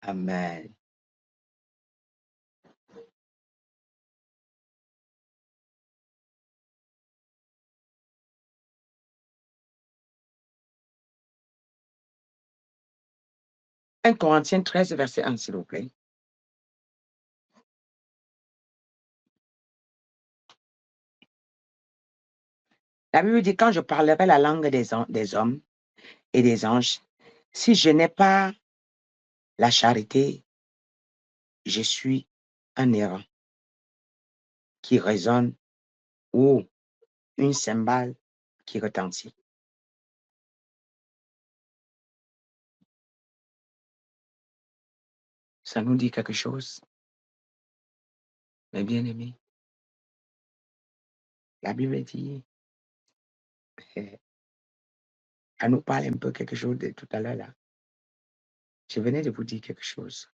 Amen. 1 Corinthiens 13, verset 1, s'il vous plaît. La Bible dit, quand je parlerai la langue des hommes et des anges, si je n'ai pas la charité, je suis un errant qui résonne ou une cymbale qui retentit. Ça nous dit quelque chose, mes bien-aimés. La Bible dit, elle nous parle un peu quelque chose de tout à l'heure là. Je venais de vous dire quelque chose.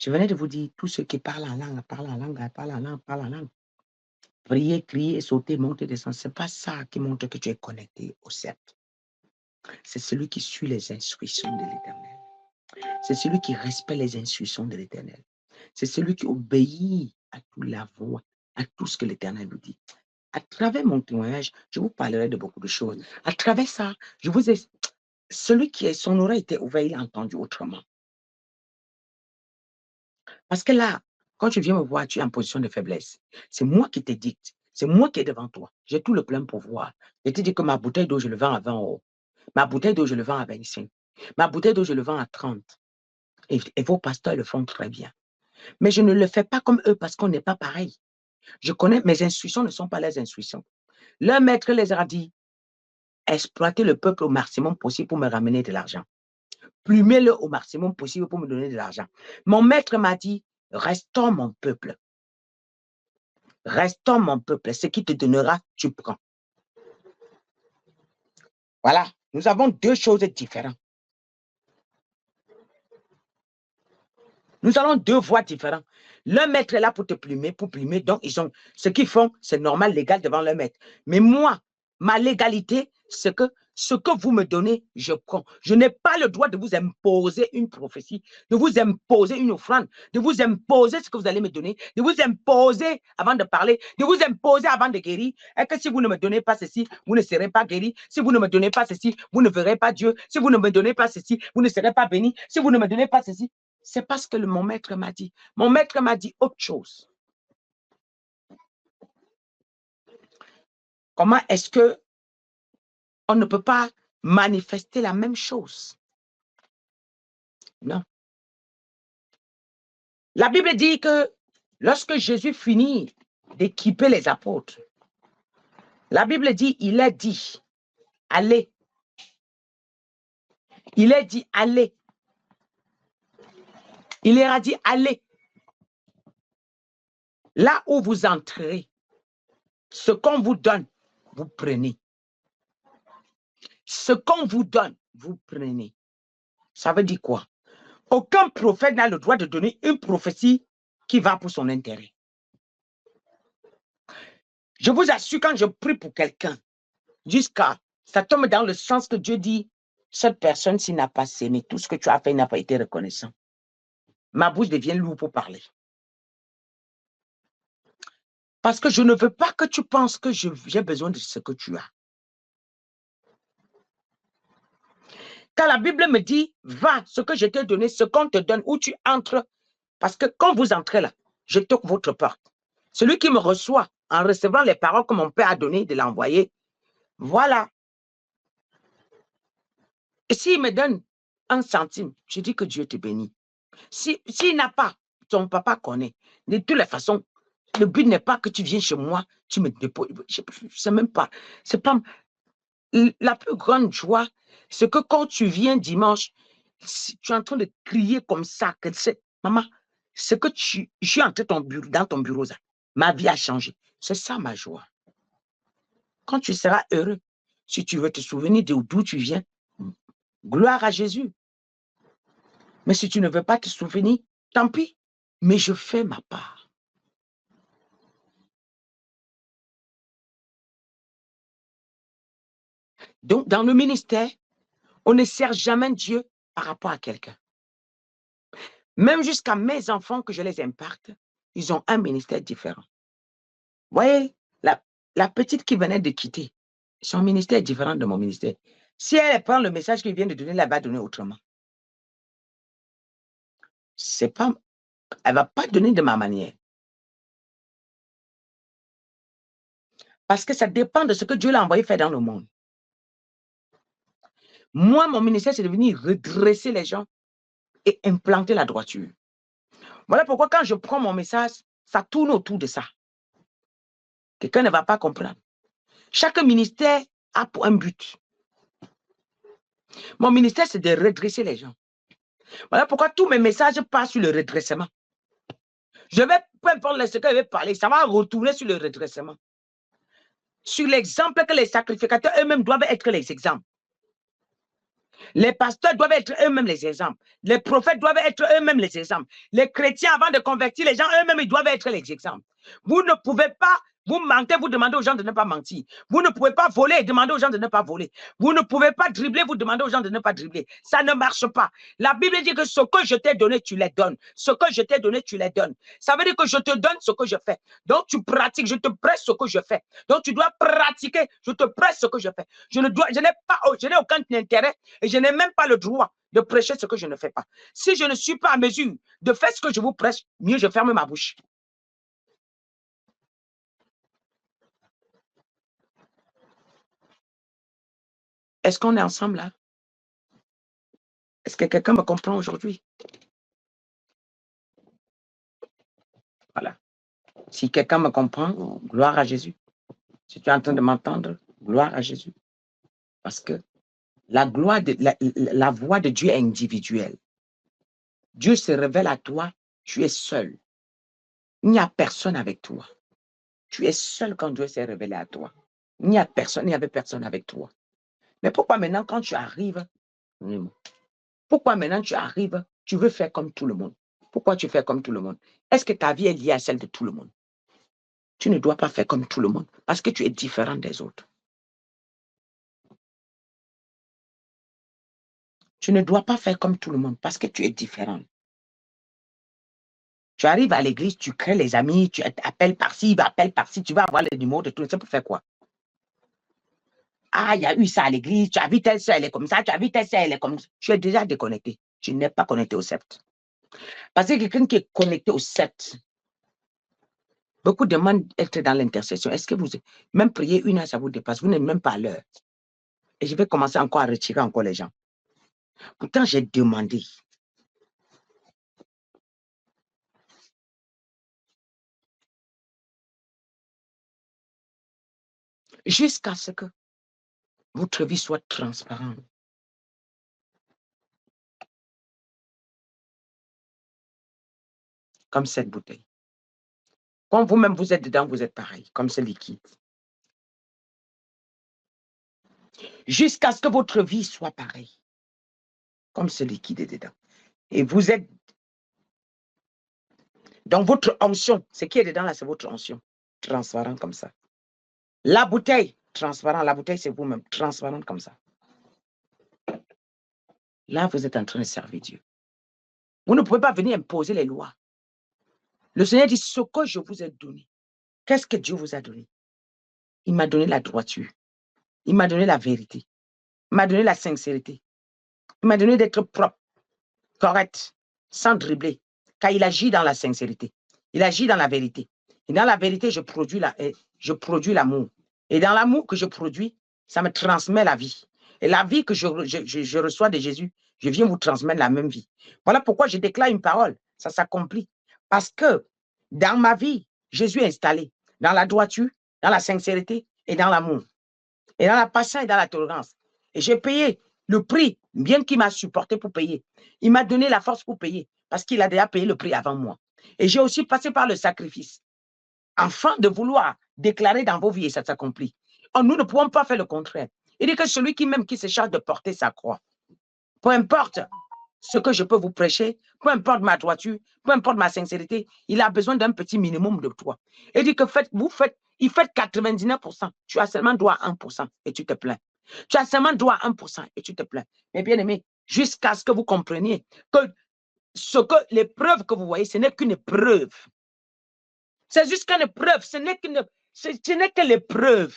Je venais de vous dire, tous ceux qui parlent en langue, parlent en langue, parlent en langue, parlent en langue. Prier, crier, sauter, monter, descendre, ce n'est pas ça qui montre que tu es connecté au sceptre. C'est celui qui suit les instructions de l'Éternel. C'est celui qui respecte les instructions de l'Éternel. C'est celui qui obéit à toute la voix, à tout ce que l'Éternel lui dit. À travers mon témoignage, je vous parlerai de beaucoup de choses. À travers ça, je vous ai... Celui qui est son oreille était ouvert, il a entendu autrement. Parce que là, quand tu viens me voir, tu es en position de faiblesse. C'est moi qui te dicte. C'est moi qui est devant toi. J'ai tout le plein pouvoir. Je te dis que ma bouteille d'eau, je le vends à 20 €. Ma bouteille d'eau, je le vends à 25. Ma bouteille d'eau, je le vends à 30. Et vos pasteurs le font très bien. Mais je ne le fais pas comme eux parce qu'on n'est pas pareil. Je connais, mes instructions ne sont pas leurs instructions. Leur maître les a dit, exploitez le peuple au maximum possible pour me ramener de l'argent. Plumez-le au maximum possible pour me donner de l'argent. Mon maître m'a dit, restaure mon peuple. Restons mon peuple. Ce qui te donnera, tu prends. Voilà. Nous avons deux choses différentes. Nous avons deux voies différentes. Le maître est là pour te plumer, pour plumer. Donc, ce qu'ils font, c'est normal, légal devant le maître. Mais moi, ma légalité, c'est que ce que vous me donnez, je prends. Je n'ai pas le droit de vous imposer une prophétie, de vous imposer une offrande, de vous imposer ce que vous allez me donner, de vous imposer avant de parler, de vous imposer avant de guérir. Et que si vous ne me donnez pas ceci, vous ne serez pas guéri. Si vous ne me donnez pas ceci, vous ne verrez pas Dieu. Si vous ne me donnez pas ceci, vous ne serez pas béni. Si vous ne me donnez pas ceci, c'est parce que mon maître m'a dit. Mon maître m'a dit autre chose. Comment est-ce que on ne peut pas manifester la même chose? Non. La Bible dit que lorsque Jésus finit d'équiper les apôtres, la Bible dit, il a dit, allez. Il a dit, allez. Il leur a dit, allez. Là où vous entrez, ce qu'on vous donne, vous prenez. Ce qu'on vous donne, vous prenez. Ça veut dire quoi? Aucun prophète n'a le droit de donner une prophétie qui va pour son intérêt. Je vous assure, quand je prie pour quelqu'un, jusqu'à ça tombe dans le sens que Dieu dit, cette personne, s'il n'a pas s'aimé, tout ce que tu as fait n'a pas été reconnaissant. Ma bouche devient lourde pour parler. Parce que je ne veux pas que tu penses que j'ai besoin de ce que tu as. Quand la Bible me dit, va, ce que je t'ai donné, ce qu'on te donne, où tu entres, parce que quand vous entrez là, je toque votre porte. Celui qui me reçoit en recevant les paroles que mon Père a données, de l'envoyer, voilà. Et s'il me donne 1 centime, je dis que Dieu te bénit. S'il n'a pas, ton papa connaît. De toutes les façons, le but n'est pas que tu viennes chez moi, tu me déposes. Je ne sais même pas. C'est pas la plus grande joie, c'est que quand tu viens dimanche, si tu es en train de crier comme ça, que c'est, maman, c'est que je suis entré dans ton bureau, ça. Ma vie a changé. C'est ça ma joie. Quand tu seras heureux, si tu veux te souvenir d'où tu viens, gloire à Jésus. Mais si tu ne veux pas te souvenir, tant pis. Mais je fais ma part. Donc, dans le ministère, on ne sert jamais Dieu par rapport à quelqu'un. Même jusqu'à mes enfants que je les imparte, ils ont un ministère différent. Vous voyez, la petite qui venait de quitter, son ministère est différent de mon ministère. Si elle prend le message qu'il vient de donner, elle va donner autrement. C'est pas, elle ne va pas donner de ma manière. Parce que ça dépend de ce que Dieu l'a envoyé faire dans le monde. Moi, mon ministère, c'est de venir redresser les gens et implanter la droiture. Voilà pourquoi quand je prends mon message, ça tourne autour de ça. Quelqu'un ne va pas comprendre. Chaque ministère a pour un but. Mon ministère, c'est de redresser les gens. Voilà pourquoi tous mes messages passent sur le redressement. Je vais, peu importe ce que je vais parler, ça va retourner sur le redressement. Sur l'exemple que les sacrificateurs eux-mêmes doivent être les exemples. Les pasteurs doivent être eux-mêmes les exemples. Les prophètes doivent être eux-mêmes les exemples. Les chrétiens, avant de convertir les gens, eux-mêmes, ils doivent être les exemples. Vous ne pouvez pas, vous mentez, vous demandez aux gens de ne pas mentir. Vous ne pouvez pas voler et demander aux gens de ne pas voler. Vous ne pouvez pas dribbler, vous demandez aux gens de ne pas dribbler. Ça ne marche pas. La Bible dit que ce que je t'ai donné, tu les donnes. Ce que je t'ai donné, tu les donnes. Ça veut dire que je te donne ce que je fais. Donc tu pratiques, je te presse ce que je fais. Donc tu dois pratiquer, je te presse ce que je fais. Je n'ai aucun intérêt et je n'ai même pas le droit de prêcher ce que je ne fais pas. Si je ne suis pas à mesure de faire ce que je vous prêche, mieux je ferme ma bouche. Est-ce qu'on est ensemble là? Est-ce que quelqu'un me comprend aujourd'hui? Voilà. Si quelqu'un me comprend, gloire à Jésus. Si tu es en train de m'entendre, gloire à Jésus. Parce que la voix de Dieu est individuelle. Dieu se révèle à toi, tu es seul. Il n'y a personne avec toi. Tu es seul quand Dieu s'est révélé à toi. Il n'y avait personne avec toi. Mais pourquoi maintenant, quand tu arrives, pourquoi maintenant tu arrives, tu veux faire comme tout le monde? Pourquoi tu fais comme tout le monde? Est-ce que ta vie est liée à celle de tout le monde? Tu ne dois pas faire comme tout le monde parce que tu es différent des autres. Tu ne dois pas faire comme tout le monde parce que tu es différent. Tu arrives à l'église, tu crées les amis, tu appelles par-ci, appelles par-ci, tu vas avoir les numéros de tout. C'est pour faire quoi? Ah, il y a eu ça à l'église, tu as vu telle soeur, elle est comme ça, tu as vu telle soeur, elle est comme ça. Tu es déjà déconnecté. Tu n'es pas connecté au sept. Parce que quelqu'un qui est connecté au sept, beaucoup demandent d'être dans l'intercession. Est-ce que vous, même prier une heure, ça vous dépasse? Vous n'êtes même pas à l'heure. Et je vais commencer encore à retirer encore les gens. Pourtant, j'ai demandé. Jusqu'à ce que votre vie soit transparente. Comme cette bouteille. Quand vous-même vous êtes dedans, vous êtes pareil, comme ce liquide. Jusqu'à ce que votre vie soit pareille, comme ce liquide est dedans. Et vous êtes dans votre onction. Ce qui est dedans là, c'est votre onction. Transparent comme ça. La bouteille, transparent. La bouteille, c'est vous-même, transparente comme ça. Là, vous êtes en train de servir Dieu. Vous ne pouvez pas venir imposer les lois. Le Seigneur dit, ce que je vous ai donné, qu'est-ce que Dieu vous a donné? Il m'a donné la droiture. Il m'a donné la vérité. Il m'a donné la sincérité. Il m'a donné d'être propre, correct, sans dribbler. Car il agit dans la sincérité. Il agit dans la vérité. Et dans la vérité, je produis l'amour. Et dans l'amour que je produis, ça me transmet la vie. Et la vie que je reçois de Jésus, je viens vous transmettre la même vie. Voilà pourquoi je déclare une parole. Ça s'accomplit. Parce que dans ma vie, Jésus est installé dans la droiture, dans la sincérité et dans l'amour. Et dans la patience et dans la tolérance. Et j'ai payé le prix, bien qu'il m'a supporté pour payer. Il m'a donné la force pour payer, parce qu'il a déjà payé le prix avant moi. Et j'ai aussi passé par le sacrifice, afin de vouloir déclarer dans vos vies, et ça s'accomplit. Nous ne pouvons pas faire le contraire. Il dit que celui qui se charge de porter sa croix, peu importe ce que je peux vous prêcher, peu importe ma droiture, peu importe ma sincérité, il a besoin d'un petit minimum de toi. Il dit que il fait 99%, tu as seulement droit à 1% et tu te plains. Tu as seulement droit à 1% et tu te plains. Mais bien aimé, jusqu'à ce que vous compreniez que l'épreuve que vous voyez, ce n'est qu'une épreuve. C'est juste qu'une épreuve, ce n'est que l'épreuve.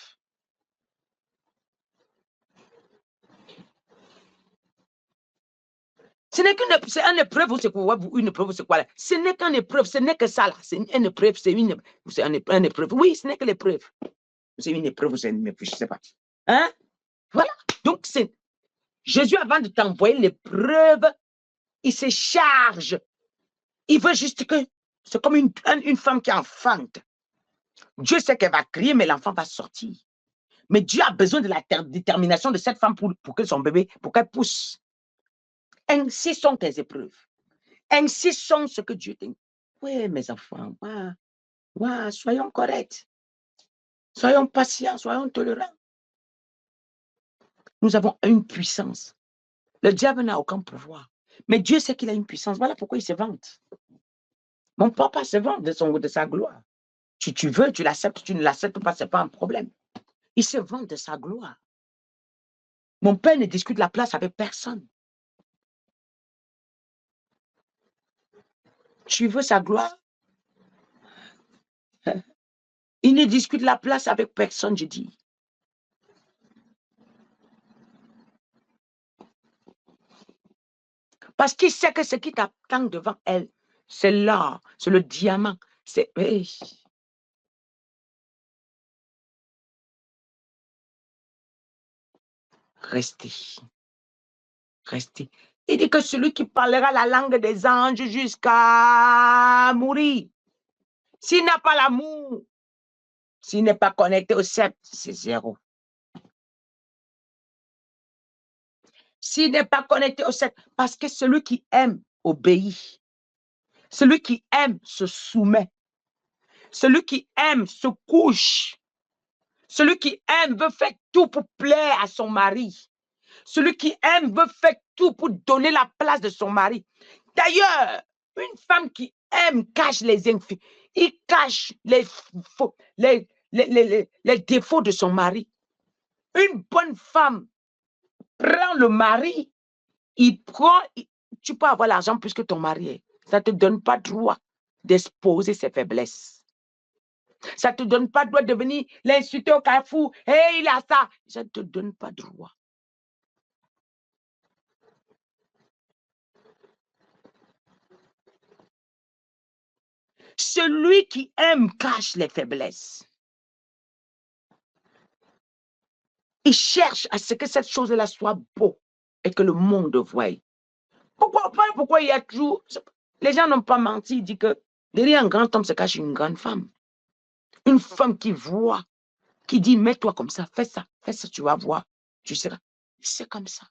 Ce n'est qu'une épreuve, c'est quoi une épreuve, c'est quoi? Ce n'est qu'une épreuve, ce n'est que ça là. C'est une épreuve, c'est une épreuve. Oui, ce n'est que l'épreuve. C'est une épreuve, c'est une épreuve, je ne sais pas. Hein? Voilà. Donc, Jésus, avant de t'envoyer l'épreuve, il se charge. Il veut juste que, c'est comme une femme qui enfante. Dieu sait qu'elle va crier, mais l'enfant va sortir. Mais Dieu a besoin de la détermination de cette femme pour que son bébé, pour qu'elle pousse. Ainsi sont tes épreuves. Ainsi sont ce que Dieu t'a dit. Oui, mes enfants, soyons corrects. Soyons patients, soyons tolérants. Nous avons une puissance. Le diable n'a aucun pouvoir. Mais Dieu sait qu'il a une puissance. Voilà pourquoi il se vante. Mon papa se vante de sa gloire. Tu veux, tu l'acceptes, tu ne l'acceptes pas, ce n'est pas un problème. Il se vante de sa gloire. Mon père ne discute la place avec personne. Tu veux sa gloire? Il ne discute la place avec personne, je dis. Parce qu'il sait que ce qui t'attend devant elle, c'est l'or, c'est le diamant. C'est... Restez. Restez. Il dit que celui qui parlera la langue des anges jusqu'à mourir, s'il n'a pas l'amour, s'il n'est pas connecté au sept, c'est zéro. S'il n'est pas connecté au sept, parce que celui qui aime obéit. Celui qui aime se soumet. Celui qui aime se couche. Celui qui aime veut faire tout pour plaire à son mari. Celui qui aime veut faire tout pour donner la place de son mari. D'ailleurs, une femme qui aime cache les infidèles. Il cache les défauts de son mari. Une bonne femme prend le mari, tu peux avoir l'argent plus que ton mari. Ça ne te donne pas droit d'exposer ses faiblesses. Ça ne te donne pas droit de venir l'insulter au carrefour. Hey, il a ça. Ça ne te donne pas droit. Celui qui aime cache les faiblesses. Il cherche à ce que cette chose-là soit beau et que le monde voie. Pourquoi il y a toujours... Les gens n'ont pas menti. Ils disent que derrière un grand homme se cache une grande femme. Une femme qui voit, qui dit, mets-toi comme ça, fais ça, tu vas voir, tu seras. C'est comme ça.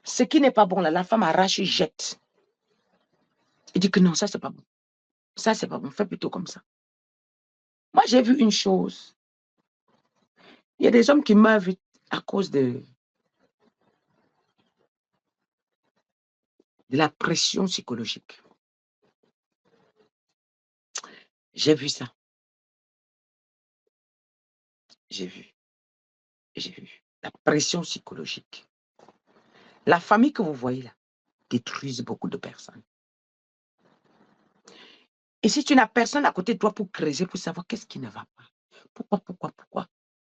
Ce qui n'est pas bon, là, la femme arrache et jette. Il dit que non, ça, c'est pas bon. Ça, c'est pas bon, fais plutôt comme ça. Moi, j'ai vu une chose. Il y a des hommes qui meurent vite à cause de la pression psychologique. J'ai vu ça. J'ai vu. La pression psychologique. La famille que vous voyez là détruise beaucoup de personnes. Et si tu n'as personne à côté de toi pour creuser, pour savoir qu'est-ce qui ne va pas, pourquoi,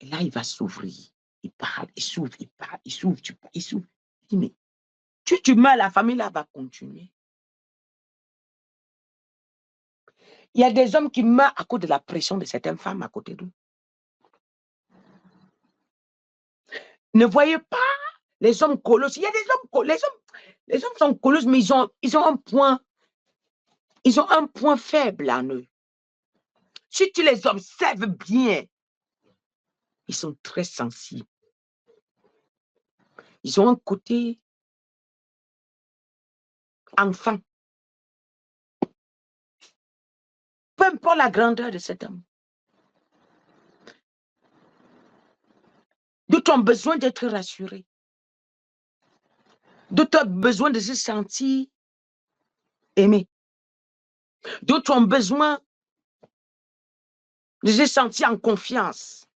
et là, il va s'ouvrir. Il parle, il s'ouvre, il parle, il s'ouvre, il s'ouvre. Il dit, mais tu meurs, la famille là va continuer. Il y a des hommes qui meurent à cause de la pression de certaines femmes à côté d'eux. Ne voyez pas les hommes colosses. Il y a des hommes, les hommes sont colosses, mais ils ont un point faible en eux. Si tu les observes bien, ils sont très sensibles. Ils ont un côté enfant. Peu importe la grandeur de cet homme. D'autres ont besoin d'être rassurés. D'autres ont besoin de se sentir aimés. D'autres ont besoin de se sentir en confiance.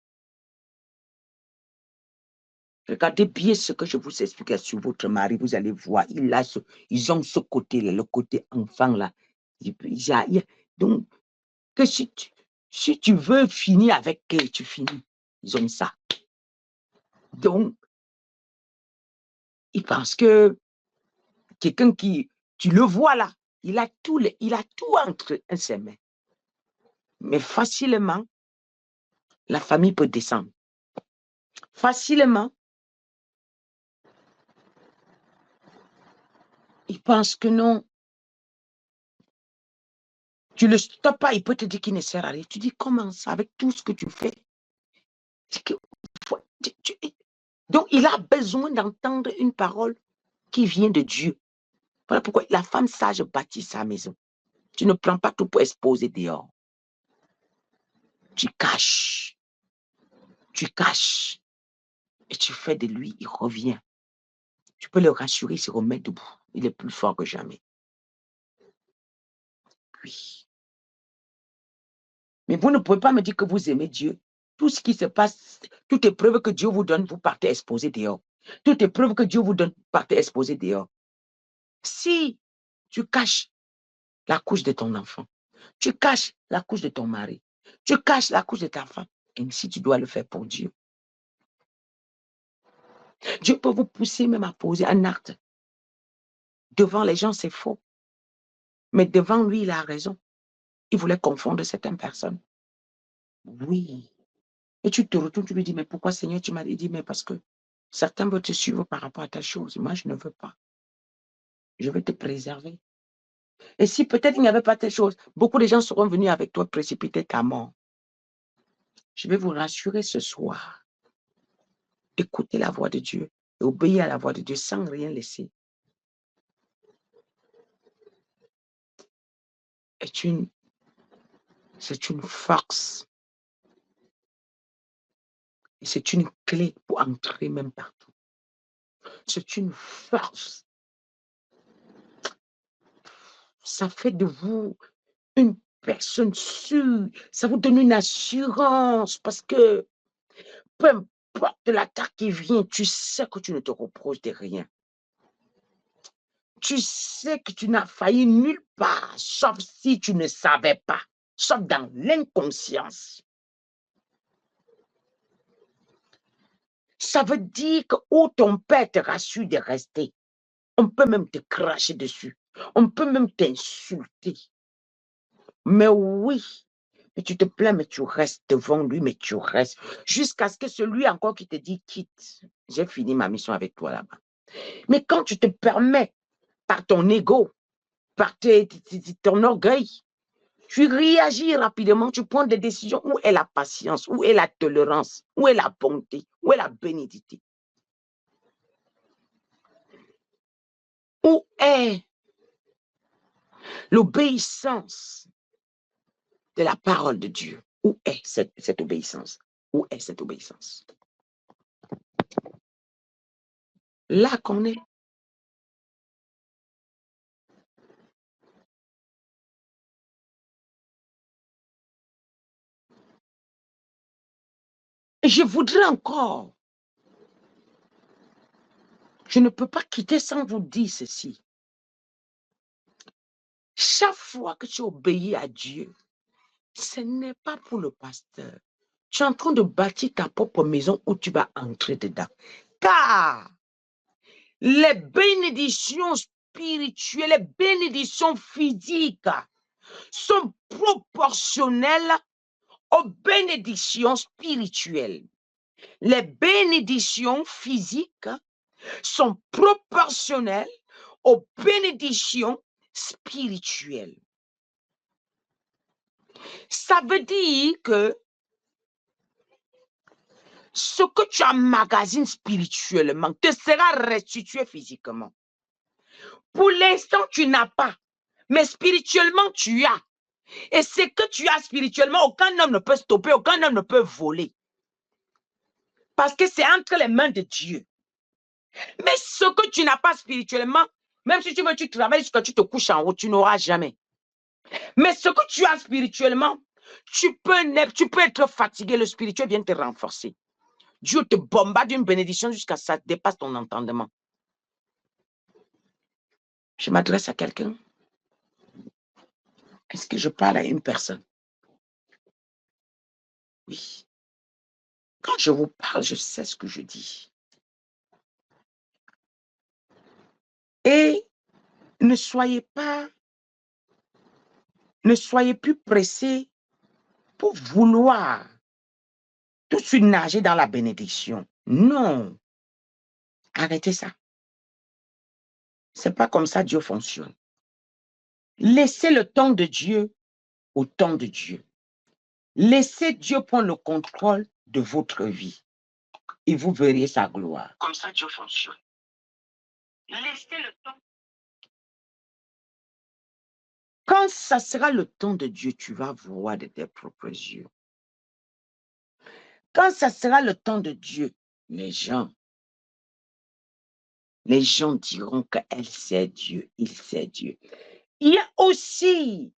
Regardez bien ce que je vous explique sur votre mari. Vous allez voir, ils ont ce côté-là, le côté enfant-là. Donc, que si tu veux finir avec eux, tu finis. Ils ont ça. Donc, ils pensent que quelqu'un qui, tu le vois là, il a tout entre ses mains. Mais facilement, la famille peut descendre. Facilement, ils pensent que non. Tu le stoppes pas, il peut te dire qu'il ne sert à rien. Tu dis, comment ça, avec tout ce que tu fais? Donc, il a besoin d'entendre une parole qui vient de Dieu. Voilà pourquoi la femme sage bâtit sa maison. Tu ne prends pas tout pour exposer dehors. Tu caches. Et tu fais de lui, il revient. Tu peux le rassurer, il se remet debout. Il est plus fort que jamais. Oui. Mais vous ne pouvez pas me dire que vous aimez Dieu. Tout ce qui se passe, toute épreuve que Dieu vous donne, vous partez exposé dehors. Toute épreuve que Dieu vous donne, vous partez exposé dehors. Si tu caches la couche de ton enfant, tu caches la couche de ton mari, tu caches la couche de ta femme, et si tu dois le faire pour Dieu, Dieu peut vous pousser même à poser un acte. Devant les gens, c'est faux. Mais devant lui, il a raison. Il voulait confondre certaines personnes. Oui. Et tu te retournes, tu lui dis, mais pourquoi Seigneur, tu m'as dit, mais parce que certains veulent te suivre par rapport à ta chose. Moi, je ne veux pas. Je veux te préserver. Et si peut-être il n'y avait pas telle chose, beaucoup de gens seront venus avec toi précipiter ta mort. Je vais vous rassurer ce soir. Écoutez la voix de Dieu et obéir à la voix de Dieu sans rien laisser. Est une C'est une force. Et c'est une clé pour entrer même partout. C'est une force. Ça fait de vous une personne sûre. Ça vous donne une assurance parce que peu importe l'attaque qui vient, tu sais que tu ne te reproches de rien. Tu sais que tu n'as failli nulle part, sauf si tu ne savais pas, sauf dans l'inconscience. Ça veut dire que où ton père te rassure de rester, on peut même te cracher dessus, on peut même t'insulter. Mais oui, mais tu te plains, mais tu restes devant lui, mais tu restes jusqu'à ce que celui encore qui te dit quitte. J'ai fini ma mission avec toi là-bas. Mais quand tu te permets par ton ego, par ton orgueil, tu réagis rapidement, tu prends des décisions. Où est la patience? Où est la tolérance? Où est la bonté? Où est la bénédiction? Où est l'obéissance de la parole de Dieu? Où est cette obéissance? Où est cette obéissance? Là qu'on est. Je voudrais encore. Je ne peux pas quitter sans vous dire ceci. Chaque fois que tu obéis à Dieu, ce n'est pas pour le pasteur. Tu es en train de bâtir ta propre maison où tu vas entrer dedans. Car les bénédictions spirituelles, les bénédictions physiques sont proportionnelles aux bénédictions spirituelles. Les bénédictions physiques sont proportionnelles aux bénédictions spirituelles. Ça veut dire que ce que tu emmagasines spirituellement te sera restitué physiquement. Pour l'instant, tu n'as pas, mais spirituellement, tu as. Et ce que tu as spirituellement, aucun homme ne peut stopper, aucun homme ne peut voler. Parce que c'est entre les mains de Dieu. Mais ce que tu n'as pas spirituellement, même si tu veux, tu travailles jusqu'à tu te couches en haut, tu n'auras jamais. Mais ce que tu as spirituellement, tu peux être fatigué, le spirituel vient te renforcer. Dieu te bombarde d'une bénédiction jusqu'à ça dépasse ton entendement. Je m'adresse à quelqu'un. Est-ce que je parle à une personne? Oui. Quand je vous parle, je sais ce que je dis. Et ne soyez plus pressés pour vouloir tout de suite nager dans la bénédiction. Non. Arrêtez ça. C'est pas comme ça Dieu fonctionne. Laissez le temps de Dieu au temps de Dieu. Laissez Dieu prendre le contrôle de votre vie et vous verrez sa gloire. Comme ça Dieu fonctionne. Laissez le temps. Quand ça sera le temps de Dieu, tu vas voir de tes propres yeux. Quand ça sera le temps de Dieu, les gens diront qu'elle sait Dieu, il sait Dieu. Il y a aussi,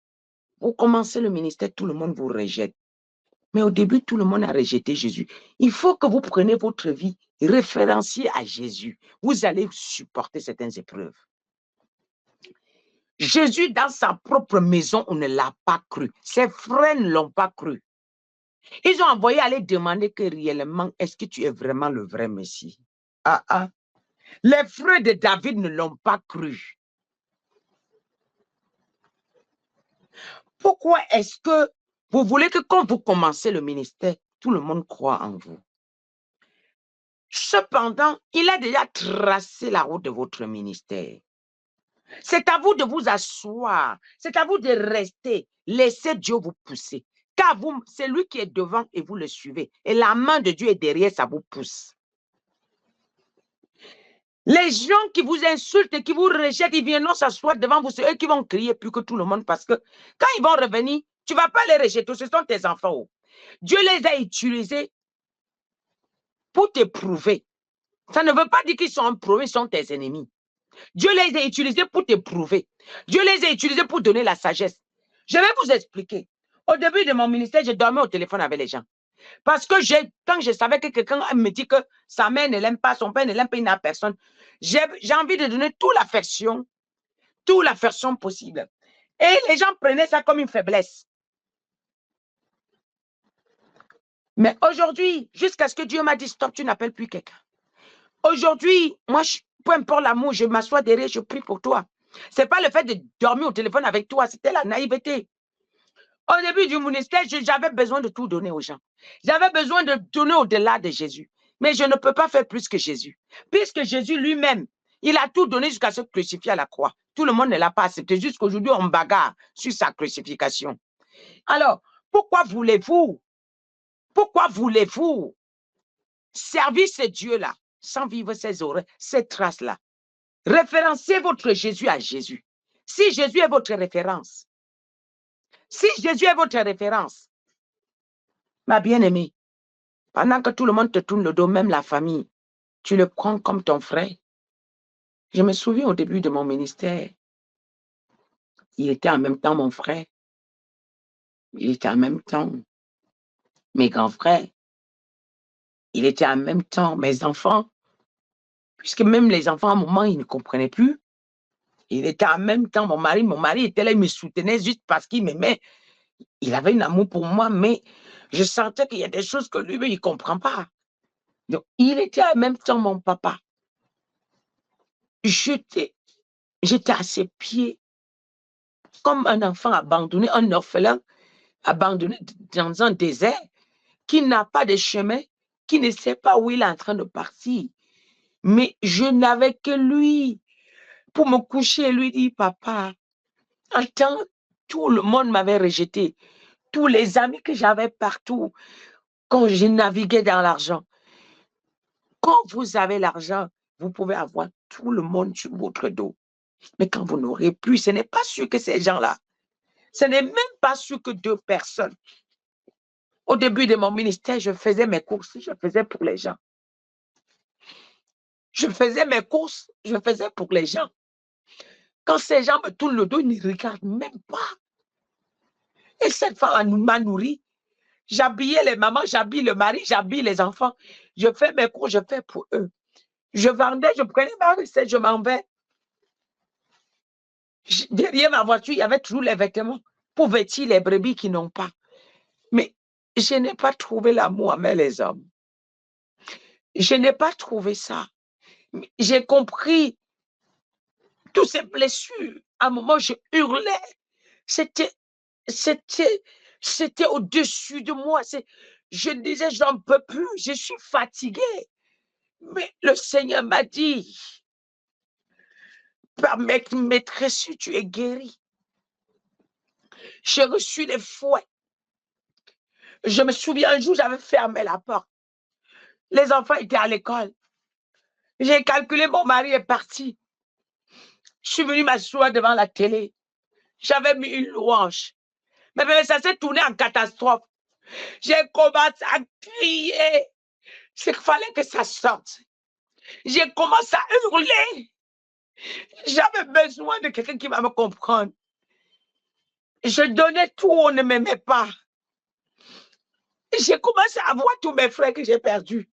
vous commencez le ministère, tout le monde vous rejette. Mais au début, tout le monde a rejeté Jésus. Il faut que vous preniez votre vie référenciée à Jésus. Vous allez supporter certaines épreuves. Jésus, dans sa propre maison, on ne l'a pas cru. Ses frères ne l'ont pas cru. Ils ont envoyé aller demander que réellement, est-ce que tu es vraiment le vrai Messie? Les frères de David ne l'ont pas cru. Pourquoi est-ce que vous voulez que quand vous commencez le ministère, tout le monde croit en vous? Cependant, il a déjà tracé la route de votre ministère. C'est à vous de vous asseoir. C'est à vous de rester. Laissez Dieu vous pousser. Car c'est lui qui est devant et vous le suivez. Et la main de Dieu est derrière, ça vous pousse. Les gens qui vous insultent et qui vous rejettent, ils viendront s'asseoir devant vous. C'est eux qui vont crier plus que tout le monde parce que quand ils vont revenir, Tu ne vas pas les rejeter, ce sont tes enfants. Oh. Dieu les a utilisés pour t'éprouver. Ça ne veut pas dire qu'ils sont improuvés, ils sont tes ennemis. Dieu les a utilisés pour t'éprouver. Dieu les a utilisés pour donner la sagesse. Je vais vous expliquer. Au début de mon ministère, je dormais au téléphone avec les gens. Parce que quand je savais que quelqu'un me dit que sa mère ne l'aime pas, son père ne l'aime pas, il n'a personne, j'ai envie de donner toute l'affection possible. Et les gens prenaient ça comme une faiblesse. Mais aujourd'hui, jusqu'à ce que Dieu m'a dit, stop, tu n'appelles plus quelqu'un. Aujourd'hui, moi, peu importe l'amour, je m'assois derrière, je prie pour toi. Ce n'est pas le fait de dormir au téléphone avec toi, c'était la naïveté. Au début du ministère, j'avais besoin de tout donner aux gens. J'avais besoin de donner au-delà de Jésus. Mais je ne peux pas faire plus que Jésus. Puisque Jésus lui-même, il a tout donné jusqu'à se crucifier à la croix. Tout le monde ne l'a pas accepté. Jusqu'aujourd'hui, on bagarre sur sa crucifixion. Alors, pourquoi voulez-vous servir ce Dieu-là sans vivre ces traces-là? Référencez votre Jésus à Jésus. Si Jésus est votre référence, ma bien-aimée, pendant que tout le monde te tourne le dos, même la famille, tu le prends comme ton frère. Je me souviens au début de mon ministère, il était en même temps mon frère. Il était en même temps mes grands frères. Il était en même temps mes enfants. Puisque même les enfants, à un moment, ils ne comprenaient plus. Il était en même temps mon mari. Mon mari était là, il me soutenait juste parce qu'il m'aimait. Il avait un amour pour moi, mais je sentais qu'il y a des choses que lui, il ne comprend pas. Donc, il était en même temps mon papa. J'étais à ses pieds comme un enfant abandonné, un orphelin abandonné dans un désert qui n'a pas de chemin, qui ne sait pas où il est en train de partir. Mais je n'avais que lui pour me coucher et lui dire, papa, attends, tout le monde m'avait rejeté. Tous les amis que j'avais partout, quand je naviguais dans l'argent. Quand vous avez l'argent, vous pouvez avoir tout le monde sur votre dos. Mais quand vous n'aurez plus, ce n'est pas sûr que ces gens-là, ce n'est même pas sûr que 2 personnes. Au début de mon ministère, je faisais mes courses, je faisais pour les gens. Je faisais mes courses, je faisais pour les gens. Quand ces gens me tournent le dos, ils ne regardent même pas. Et cette femme m'a nourri. J'habillais les mamans, j'habille le mari, j'habille les enfants. Je fais mes cours, je fais pour eux. Je vendais, je prenais ma recette, je m'en vais. Derrière ma voiture, il y avait toujours les vêtements pour vêtir les brebis qui n'ont pas. Mais je n'ai pas trouvé l'amour avec les hommes. Je n'ai pas trouvé ça. J'ai compris toutes ces blessures. À un moment, je hurlais. C'était au-dessus de moi. Je disais, j'en peux plus, je suis fatiguée. Mais le Seigneur m'a dit, par mes maîtresses, tu es guéri. J'ai reçu les fouets. Je me souviens, un jour, j'avais fermé la porte. Les enfants étaient à l'école. J'ai calculé, mon mari est parti. Je suis venue m'asseoir devant la télé. J'avais mis une louange. Mais ça s'est tourné en catastrophe. J'ai commencé à crier. C'est qu'il fallait que ça sorte. J'ai commencé à hurler. J'avais besoin de quelqu'un qui va me comprendre. Je donnais tout, on ne m'aimait pas. J'ai commencé à voir tous mes frères que j'ai perdus.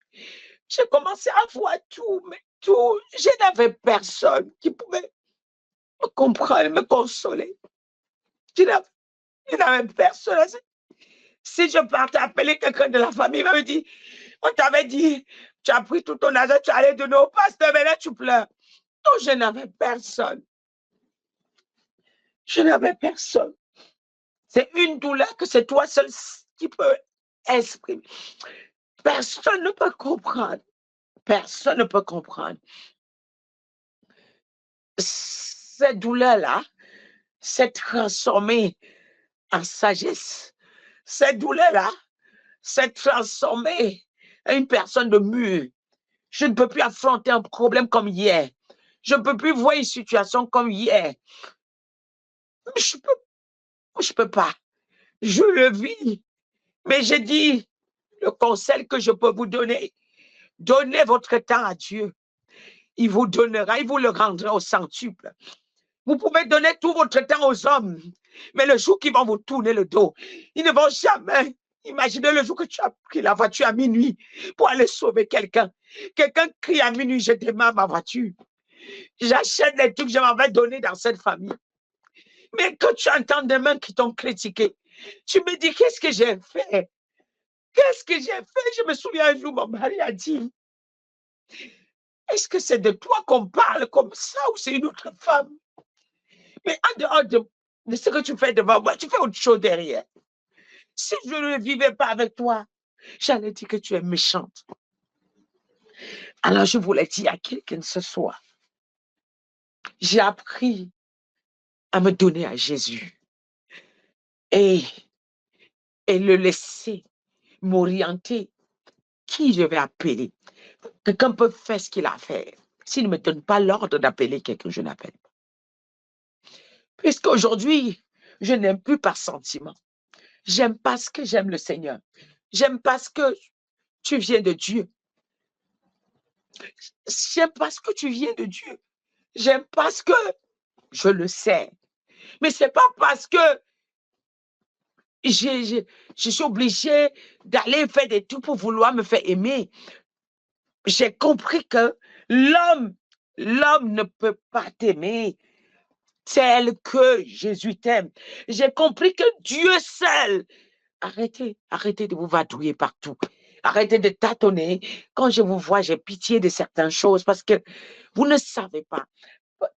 J'ai commencé à voir tout, mais tout. Je n'avais personne qui pouvait me comprendre, me consoler. Je n'avais personne. Si je partais appeler quelqu'un de la famille, il m'avait dit, on t'avait dit, tu as pris tout ton argent, tu allais donner au pasteur, mais là tu pleures. Donc je n'avais personne. Je n'avais personne. C'est une douleur que c'est toi seul qui peux exprimer. Personne ne peut comprendre. Personne ne peut comprendre. Cette douleur-là s'est transformée en sagesse. Cette douleur-là s'est transformée en une personne de mûre. Je ne peux plus affronter un problème comme hier. Je ne peux plus voir une situation comme hier. Je peux pas. Je le vis. Mais j'ai dit, le conseil que je peux vous donner, donnez votre temps à Dieu. Il vous donnera, il vous le rendra au centuple. Vous pouvez donner tout votre temps aux hommes, mais le jour qu'ils vont vous tourner le dos, ils ne vont jamais. Imaginez le jour que tu as pris la voiture à minuit pour aller sauver quelqu'un. Quelqu'un crie à minuit, je démarre ma voiture. J'achète les trucs que je m'avais donné dans cette famille. Mais quand tu entends des mains qui t'ont critiqué, tu me dis, qu'est-ce que j'ai fait? Qu'est-ce que j'ai fait? Je me souviens un jour, mon mari a dit, est-ce que c'est de toi qu'on parle comme ça ou c'est une autre femme? Mais en dehors de ce que tu fais devant moi, tu fais autre chose derrière. Si je ne vivais pas avec toi, j'allais dire que tu es méchante. Alors je voulais dire à quelqu'un ce soir, j'ai appris à me donner à Jésus et, et le laisser m'orienter. Qui je vais appeler? Quelqu'un peut faire ce qu'il a à faire. S'il ne me donne pas l'ordre d'appeler quelqu'un, je n'appelle pas. Puisqu'aujourd'hui, je n'aime plus par sentiment. J'aime parce que j'aime le Seigneur. J'aime parce que tu viens de Dieu. J'aime parce que tu viens de Dieu. J'aime parce que je le sais. Mais ce n'est pas parce que je suis obligée d'aller faire des trucs pour vouloir me faire aimer. J'ai compris que l'homme ne peut pas t'aimer tel que Jésus t'aime. J'ai compris que Dieu seul. Arrêtez de vous vadrouiller partout. Arrêtez de tâtonner. Quand je vous vois, j'ai pitié de certaines choses parce que vous ne savez pas.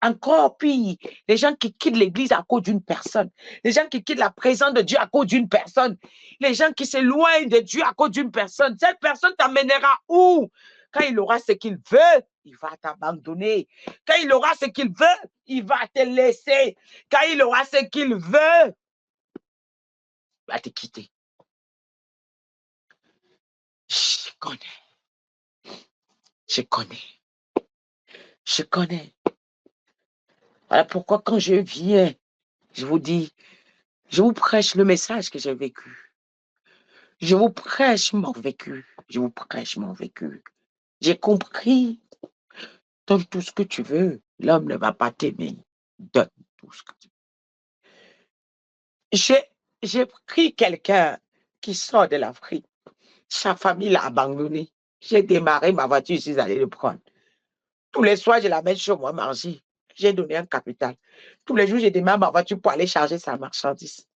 Encore pire, les gens qui quittent l'église à cause d'une personne, les gens qui quittent la présence de Dieu à cause d'une personne, les gens qui s'éloignent de Dieu à cause d'une personne, cette personne t'amènera où? Quand il aura ce qu'il veut, il va t'abandonner. Quand il aura ce qu'il veut, il va te laisser. Quand il aura ce qu'il veut, il va te quitter. Je connais. Je connais. Je connais. Voilà pourquoi quand je viens, je vous dis, je vous prêche le message que j'ai vécu. Je vous prêche mon vécu. Je vous prêche mon vécu. J'ai compris. Donne tout ce que tu veux. L'homme ne va pas t'aimer. Donne tout ce que tu veux. J'ai pris quelqu'un qui sort de l'Afrique. Sa famille l'a abandonné. J'ai démarré ma voiture, je suis allé le prendre. Tous les soirs, je l'amène chez moi manger. J'ai donné un capital. Tous les jours, je démarre ma voiture pour aller charger sa marchandise.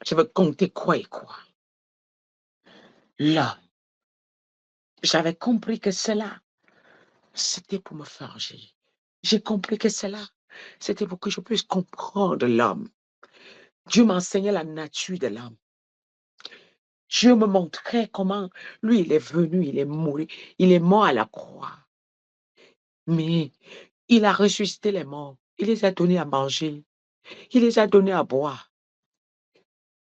Je veux compter quoi et quoi. Là, j'avais compris que cela, c'était pour me forger. J'ai compris que cela, c'était pour que je puisse comprendre l'homme. Dieu m'enseignait la nature de l'homme. Dieu me montrait comment lui, il est venu, il est mort à la croix. Mais il a ressuscité les morts. Il les a donnés à manger. Il les a donnés à boire.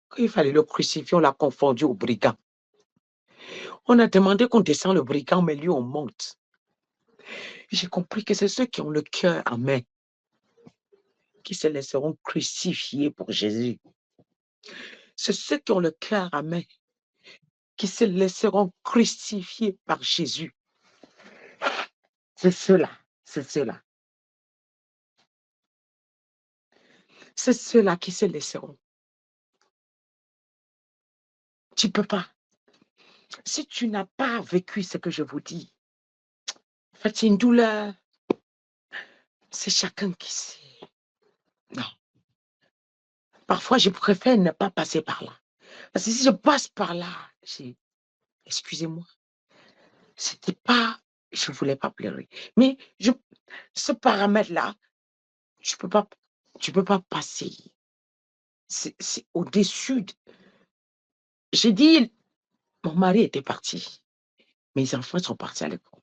Quand il fallait le crucifier, on l'a confondu au brigand. On a demandé qu'on descende le brigand, mais lui, on monte. J'ai compris que c'est ceux qui ont le cœur en main qui se laisseront crucifier pour Jésus. C'est ceux qui ont le cœur en main qui se laisseront crucifier par Jésus. C'est ceux-là, c'est ceux-là. C'est ceux-là qui se laisseront. Tu ne peux pas. Si tu n'as pas vécu ce que je vous dis, en fait, c'est une douleur. C'est chacun qui sait. Non. Parfois, je préfère ne pas passer par là. Parce que si je passe par là, excusez-moi, c'était pas, je ne voulais pas pleurer. Mais ce paramètre-là, tu peux pas passer. C'est au-dessus. J'ai dit, mon mari était parti. Mes enfants sont partis à l'école.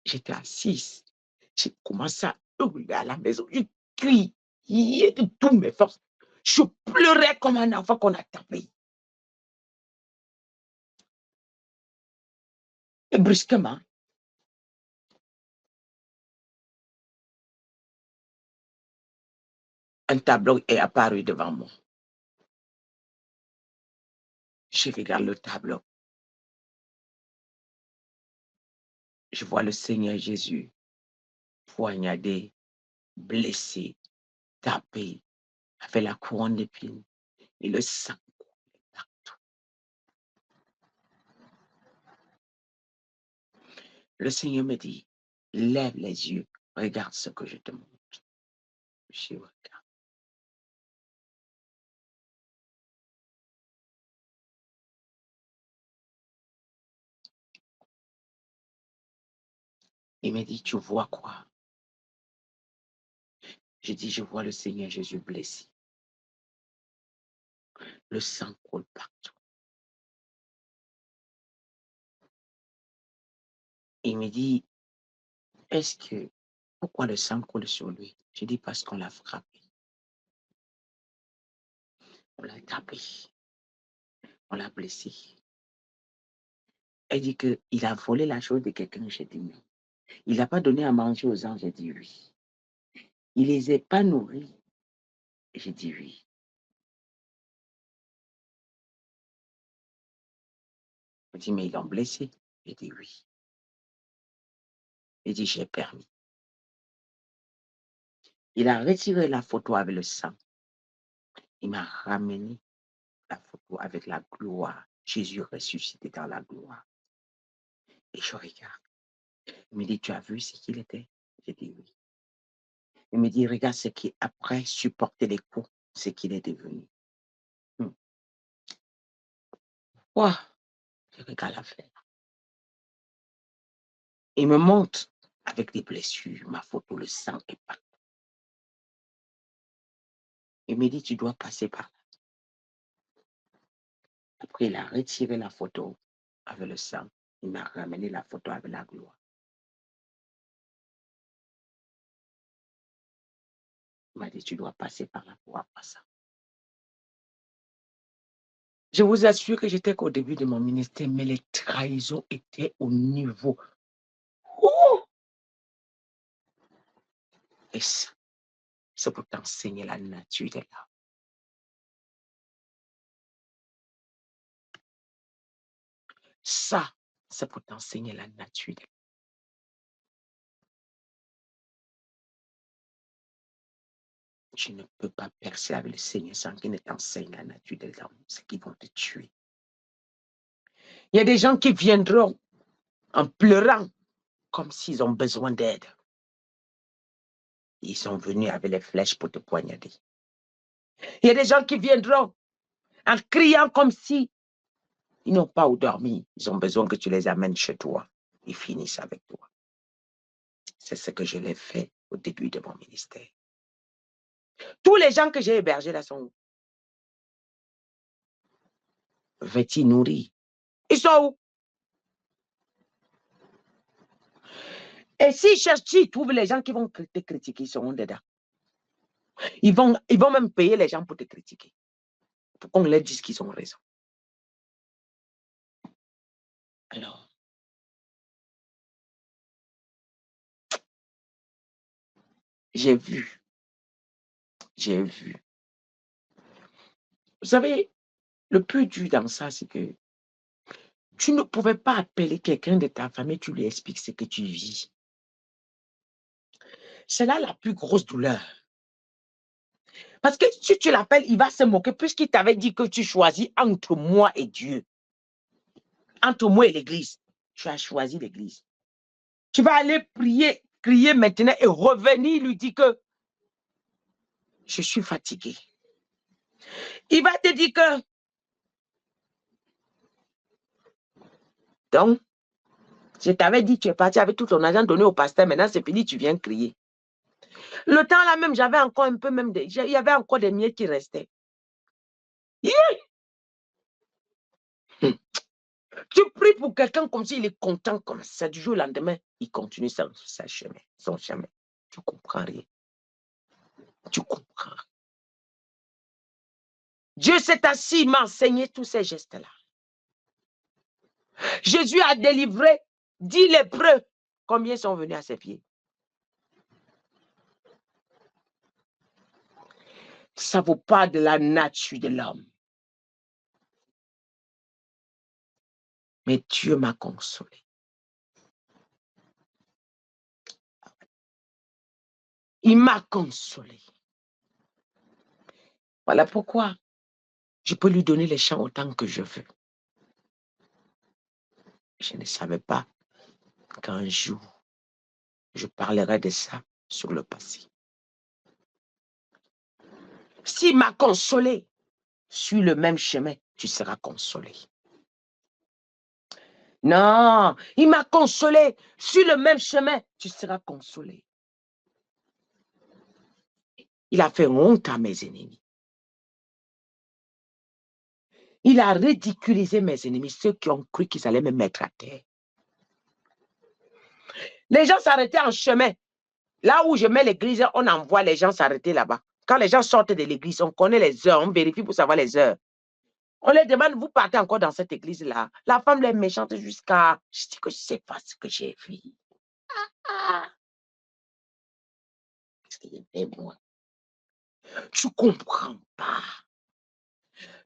J'étais assise. J'ai commencé à hurler à la maison. Je criais de toutes mes forces. Je pleurais comme un enfant qu'on a tapé. Et brusquement, un tableau est apparu devant moi. Je regarde le tableau. Je vois le Seigneur Jésus poignardé, blessé, tapé, avec la couronne d'épines et le sang partout. Le Seigneur me dit, lève les yeux, regarde ce que je te montre. Je regarde. Il me dit, tu vois quoi? Je dis, je vois le Seigneur Jésus blessé. Le sang coule partout. Il me dit, pourquoi le sang coule sur lui? Je dis, parce qu'on l'a frappé. On l'a tapé. On l'a blessé. Elle dit qu'il a volé la chose de quelqu'un. J'ai dit non. Il n'a pas donné à manger aux anges. J'ai dit oui. Il les a pas nourris. J'ai dit oui. Il dit, mais ils l'ont blessé. J'ai dit oui. Il dit, j'ai permis. Il a retiré la photo avec le sang. Il m'a ramené la photo avec la gloire. Jésus ressuscité dans la gloire. Et je regarde. Il me dit, tu as vu ce qu'il était? J'ai dit oui. Il me dit, regarde ce qui, après supporter les coups, ce qu'il est devenu. Wow. Je regarde l'affaire. Il me montre avec des blessures, ma photo, le sang est partout. Il me dit, tu dois passer par là. Après, il a retiré la photo avec le sang. Il m'a ramené la photo avec la gloire. Il m'a dit, tu dois passer par là pour avoir ça. Je vous assure que j'étais qu'au début de mon ministère, mais les trahisons étaient au niveau. Oh! Et ça, c'est pour t'enseigner la nature de l'âme. Ça, c'est pour t'enseigner la nature de l'âme. Tu ne peux pas percer avec le Seigneur sans qu'il ne t'enseigne la nature de l'homme, c'est qu'ils vont te tuer. Il y a des gens qui viendront en pleurant comme s'ils ont besoin d'aide. Ils sont venus avec les flèches pour te poignarder. Il y a des gens qui viendront en criant comme si ils n'ont pas où dormir. Ils ont besoin que tu les amènes chez toi. Ils finissent avec toi. C'est ce que je l'ai fait au début de mon ministère. Tous les gens que j'ai hébergés là sont vêtus, nourris. Ils sont où? Et s'ils cherchent, ils trouvent les gens qui vont te critiquer, ils seront dedans. Ils vont même payer les gens pour te critiquer. Pour qu'on leur dise qu'ils ont raison. Alors, j'ai vu. Vous savez, le plus dur dans ça, c'est que tu ne pouvais pas appeler quelqu'un de ta famille, tu lui expliques ce que tu vis. C'est là la plus grosse douleur. Parce que si tu l'appelles, il va se moquer puisqu'il t'avait dit que tu choisis entre moi et Dieu. Entre moi et l'église. Tu as choisi l'église. Tu vas aller prier, crier maintenant et revenir lui dire que je suis fatigué. Il va te dire que donc, je t'avais dit, tu es parti avec tout ton argent donné au pasteur, maintenant c'est fini, tu viens crier. Le temps là même, j'avais encore un peu même, il y avait encore des miettes qui restaient. Tu pries pour quelqu'un comme s'il est content comme ça, du jour au lendemain, il continue son chemin. Tu comprends rien. Tu comprends. Dieu s'est assis, il m'a enseigné tous ces gestes-là. Jésus a délivré 10 lépreux. Combien sont venus à ses pieds? Ça ne vaut pas de la nature de l'homme. Mais Dieu m'a consolé. Il m'a consolé. Voilà pourquoi je peux lui donner les chants autant que je veux. Je ne savais pas qu'un jour, je parlerai de ça sur le passé. S'il m'a consolé, sur le même chemin, tu seras consolé. Non, il m'a consolé. Sur le même chemin, tu seras consolé. Il a fait honte à mes ennemis. Il a ridiculisé mes ennemis, ceux qui ont cru qu'ils allaient me mettre à terre. Les gens s'arrêtaient en chemin. Là où je mets l'église, on envoie les gens s'arrêter là-bas. Quand les gens sortent de l'église, on connaît les heures, on vérifie pour savoir les heures. On les demande, vous partez encore dans cette église-là. La femme est méchante jusqu'à... Je dis que je ne sais pas ce que j'ai fait. Moi. Tu ne comprends pas.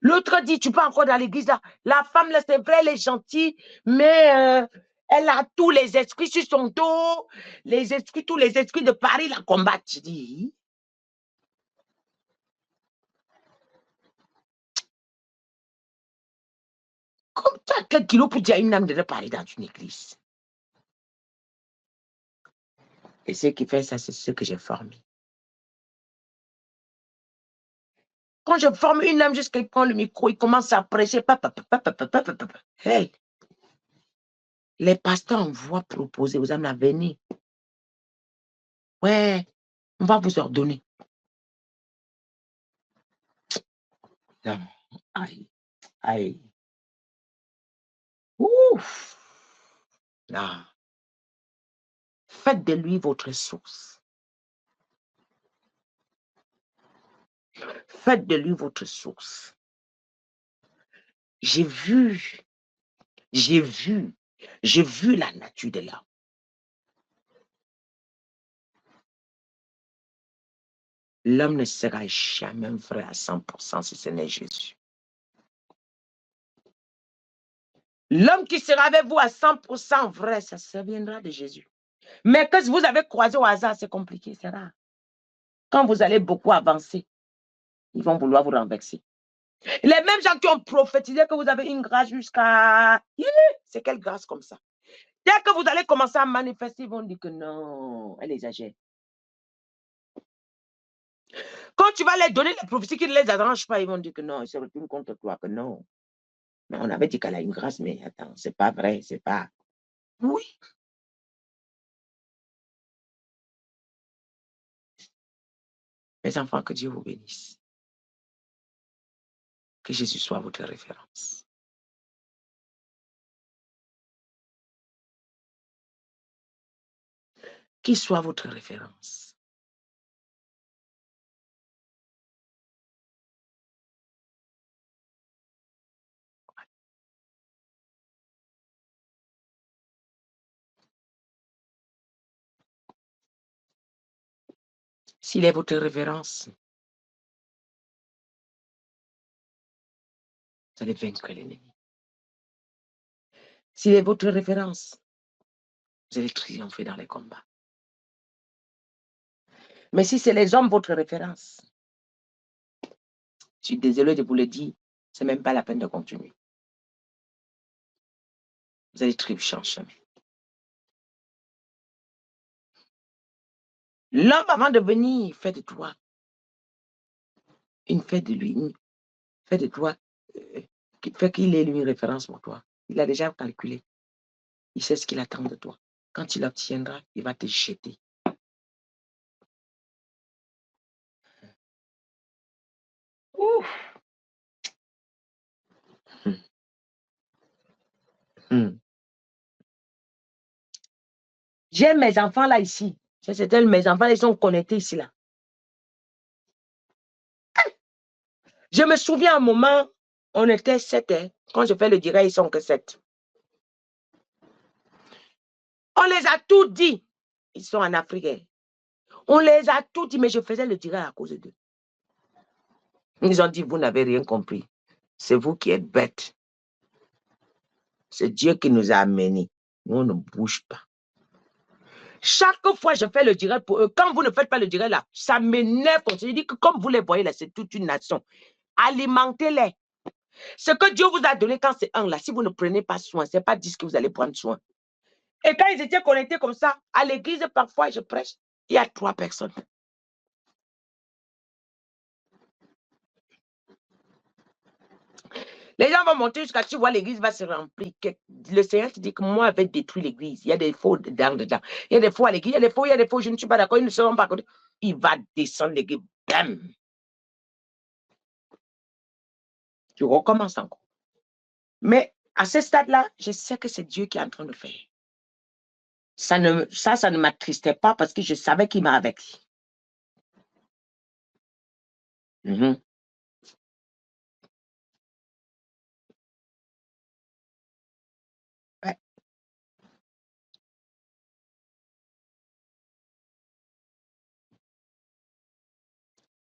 L'autre dit, tu peux encore dans l'église là. La femme, là, c'est vrai, elle est gentille, mais elle a tous les esprits sur son dos. Les esprits, tous les esprits de Paris la combattent. Je dis... Comme tu as quelques kilos pour dire une âme de Paris dans une église. Et ce qui fait ça, c'est ce que j'ai formé. Quand je forme une âme jusqu'à qu'il prend le micro, il commence à prêcher. Hey, les pasteurs envoient proposer aux âmes à venir. Ouais, on va vous ordonner. Non. Aïe, aïe. Ouf. Non. Faites de lui votre source. Faites de lui votre source. J'ai vu la nature de l'homme. L'homme ne sera jamais vrai à 100% si ce n'est Jésus. L'homme qui sera avec vous à 100% vrai, ça viendra de Jésus. Mais que vous avez croisé au hasard, c'est compliqué, c'est rare. Quand vous allez beaucoup avancer, ils vont vouloir vous renverser. Les mêmes gens qui ont prophétisé que vous avez une grâce jusqu'à... C'est quelle grâce comme ça? Dès que vous allez commencer à manifester, ils vont dire que non, elle exagère. Quand tu vas leur donner les prophéties qui ne les arrangent pas, ils vont dire que non, ils se retournent contre toi, que non. Mais on avait dit qu'elle a une grâce, mais attends, c'est pas vrai, c'est pas... Oui. Mes enfants, que Dieu vous bénisse. Que Jésus soit votre référence. Qu'il soit votre référence. S'il est votre référence, vous allez vaincre l'ennemi. S'il est votre référence, vous allez triompher dans les combats. Mais si c'est les hommes votre référence, je suis désolé de vous le dire, c'est même pas la peine de continuer. Vous allez trébucher en chemin. L'homme, avant de venir, fait de toi une fête de lui, fait de toi, qui fait qu'il ait lui une référence pour toi. Il a déjà calculé. Il sait ce qu'il attend de toi. Quand il l'obtiendra, il va te jeter. Ouf. J'ai mes enfants là ici. C'est mes enfants, ils sont connectés ici là. Je me souviens un moment, on était 7. Quand je fais le direct, ils sont que 7. On les a tous dit. Ils sont en Afrique. On les a tous dit, mais je faisais le direct à cause d'eux. Ils ont dit, vous n'avez rien compris. C'est vous qui êtes bêtes. C'est Dieu qui nous a amenés. Nous, on ne bouge pas. Chaque fois, je fais le direct pour eux. Quand vous ne faites pas le direct là, ça m'énerve. Je dis que comme vous les voyez là, c'est toute une nation. Alimentez-les. Ce que Dieu vous a donné quand c'est un là, si vous ne prenez pas soin, ce n'est pas 10 que vous allez prendre soin. Et quand ils étaient connectés comme ça, à l'église, parfois, je prêche, il y a 3 personnes. Les gens vont monter jusqu'à tu vois l'église va se remplir. Le Seigneur te dit que moi, je vais détruire l'église. Il y a des faux dedans. Il y a des faux à l'église, il y a des faux, je ne suis pas d'accord, ils ne seront pas d'accord. Il va descendre l'église. Bam! Tu recommences encore. Mais à ce stade-là, je sais que c'est Dieu qui est en train de faire. Ça ne m'attristait pas parce que je savais qu'il m'a avec. Ouais.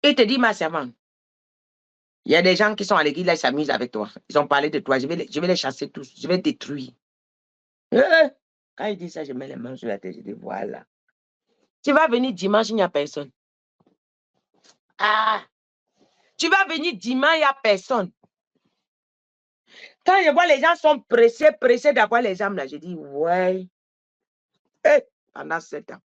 Il te dit, ma servante, il y a des gens qui sont à l'église, là, ils s'amusent avec toi. Ils ont parlé de toi. Je vais les chasser tous. Je vais détruire. Quand il dit ça, je mets les mains sur la tête. Je dis, voilà. Tu vas venir dimanche, il n'y a personne. Ah! Tu vas venir dimanche, il n'y a personne. Quand je vois les gens sont pressés d'avoir les âmes, là, je dis, ouais. Hey, pendant 7 ans.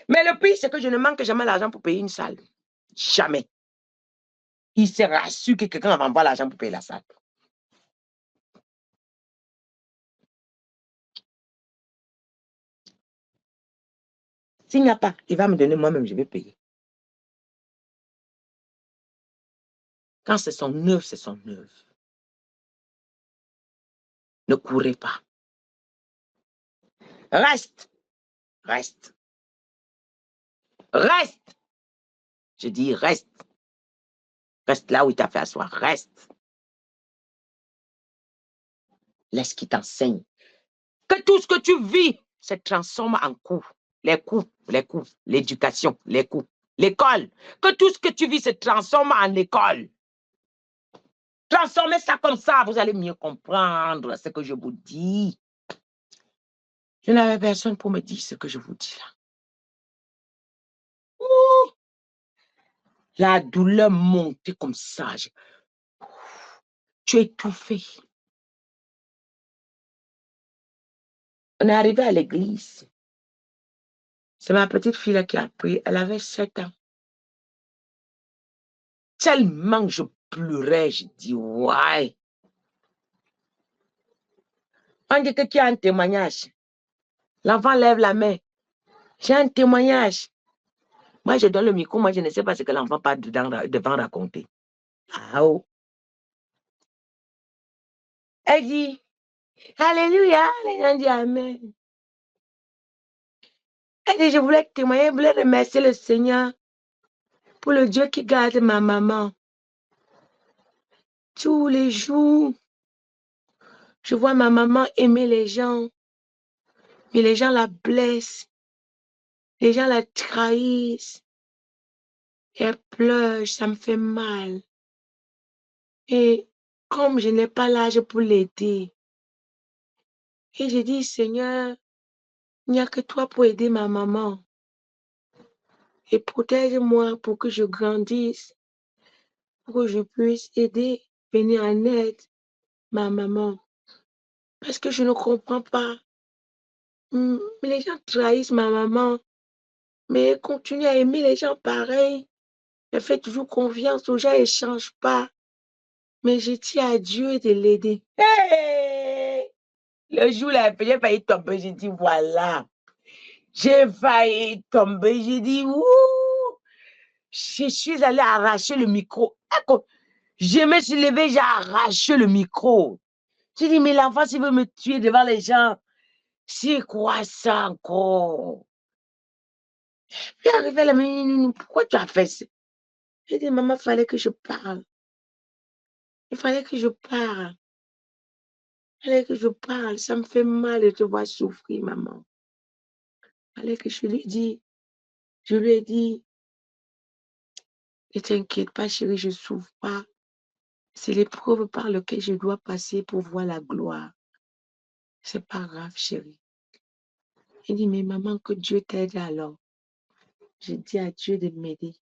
Mais le pire, c'est que je ne manque jamais l'argent pour payer une salle. Jamais. Il sera sûr que quelqu'un va m'envoyer l'argent pour payer la salle. S'il n'y a pas, il va me donner moi-même, je vais payer. Quand c'est son œuvre, c'est son œuvre. Ne courez pas. Reste. Reste. Reste. Je dis reste. Reste là où il t'a fait asseoir. Reste. Laisse qu'il t'enseigne. Que tout ce que tu vis se transforme en coups. Les coups, l'éducation, les coups, l'école. Que tout ce que tu vis se transforme en école. Transformez ça comme ça, vous allez mieux comprendre ce que je vous dis. Je n'avais personne pour me dire ce que je vous dis là. Ouh, la douleur montait comme ça. Tu es étouffé. On est arrivé à l'église. C'est ma petite fille là qui a pris. Elle avait 7 ans. Tellement je pleurais, je dis, ouais. On dit que tu as un témoignage. L'enfant lève la main. J'ai un témoignage. Moi, je donne le micro. Moi, je ne sais pas ce que l'enfant parle devant raconter. Ah oh. Elle dit, Alléluia. Les gens disent Amen. Elle dit, je voulais témoigner, je voulais remercier le Seigneur pour le Dieu qui garde ma maman. Tous les jours, je vois ma maman aimer les gens, mais les gens la blessent, les gens la trahissent. Elle pleure, ça me fait mal. Et comme je n'ai pas l'âge pour l'aider, et je dis, Seigneur, il n'y a que toi pour aider ma maman. Et protège-moi pour que je grandisse, pour que je puisse aider, venir en aide ma maman. Parce que je ne comprends pas. Les gens trahissent ma maman, mais elle continue à aimer les gens pareil. Elle fait toujours confiance aux gens, elle ne change pas. Mais je tiens à Dieu de l'aider. Hey! Le jour là, j'ai failli tomber, j'ai dit voilà. J'ai failli tomber, j'ai dit ouh! Je suis allée arracher le micro. Je me suis levée, j'ai arraché le micro. J'ai dit, mais l'enfant, s'il veut me tuer devant les gens, c'est quoi ça encore? Je suis arrivée là, mais pourquoi tu as fait ça? J'ai dit, maman, il fallait que je parle. Il fallait que je parle. Il fallait que je parle. Ça me fait mal de te voir souffrir, maman. Il fallait que je lui dise. Je lui ai dit, ne t'inquiète pas, chérie, je ne souffre pas. C'est l'épreuve par laquelle je dois passer pour voir la gloire. C'est pas grave, chérie. Il dit, mais maman, que Dieu t'aide alors. Je dis à Dieu de m'aider.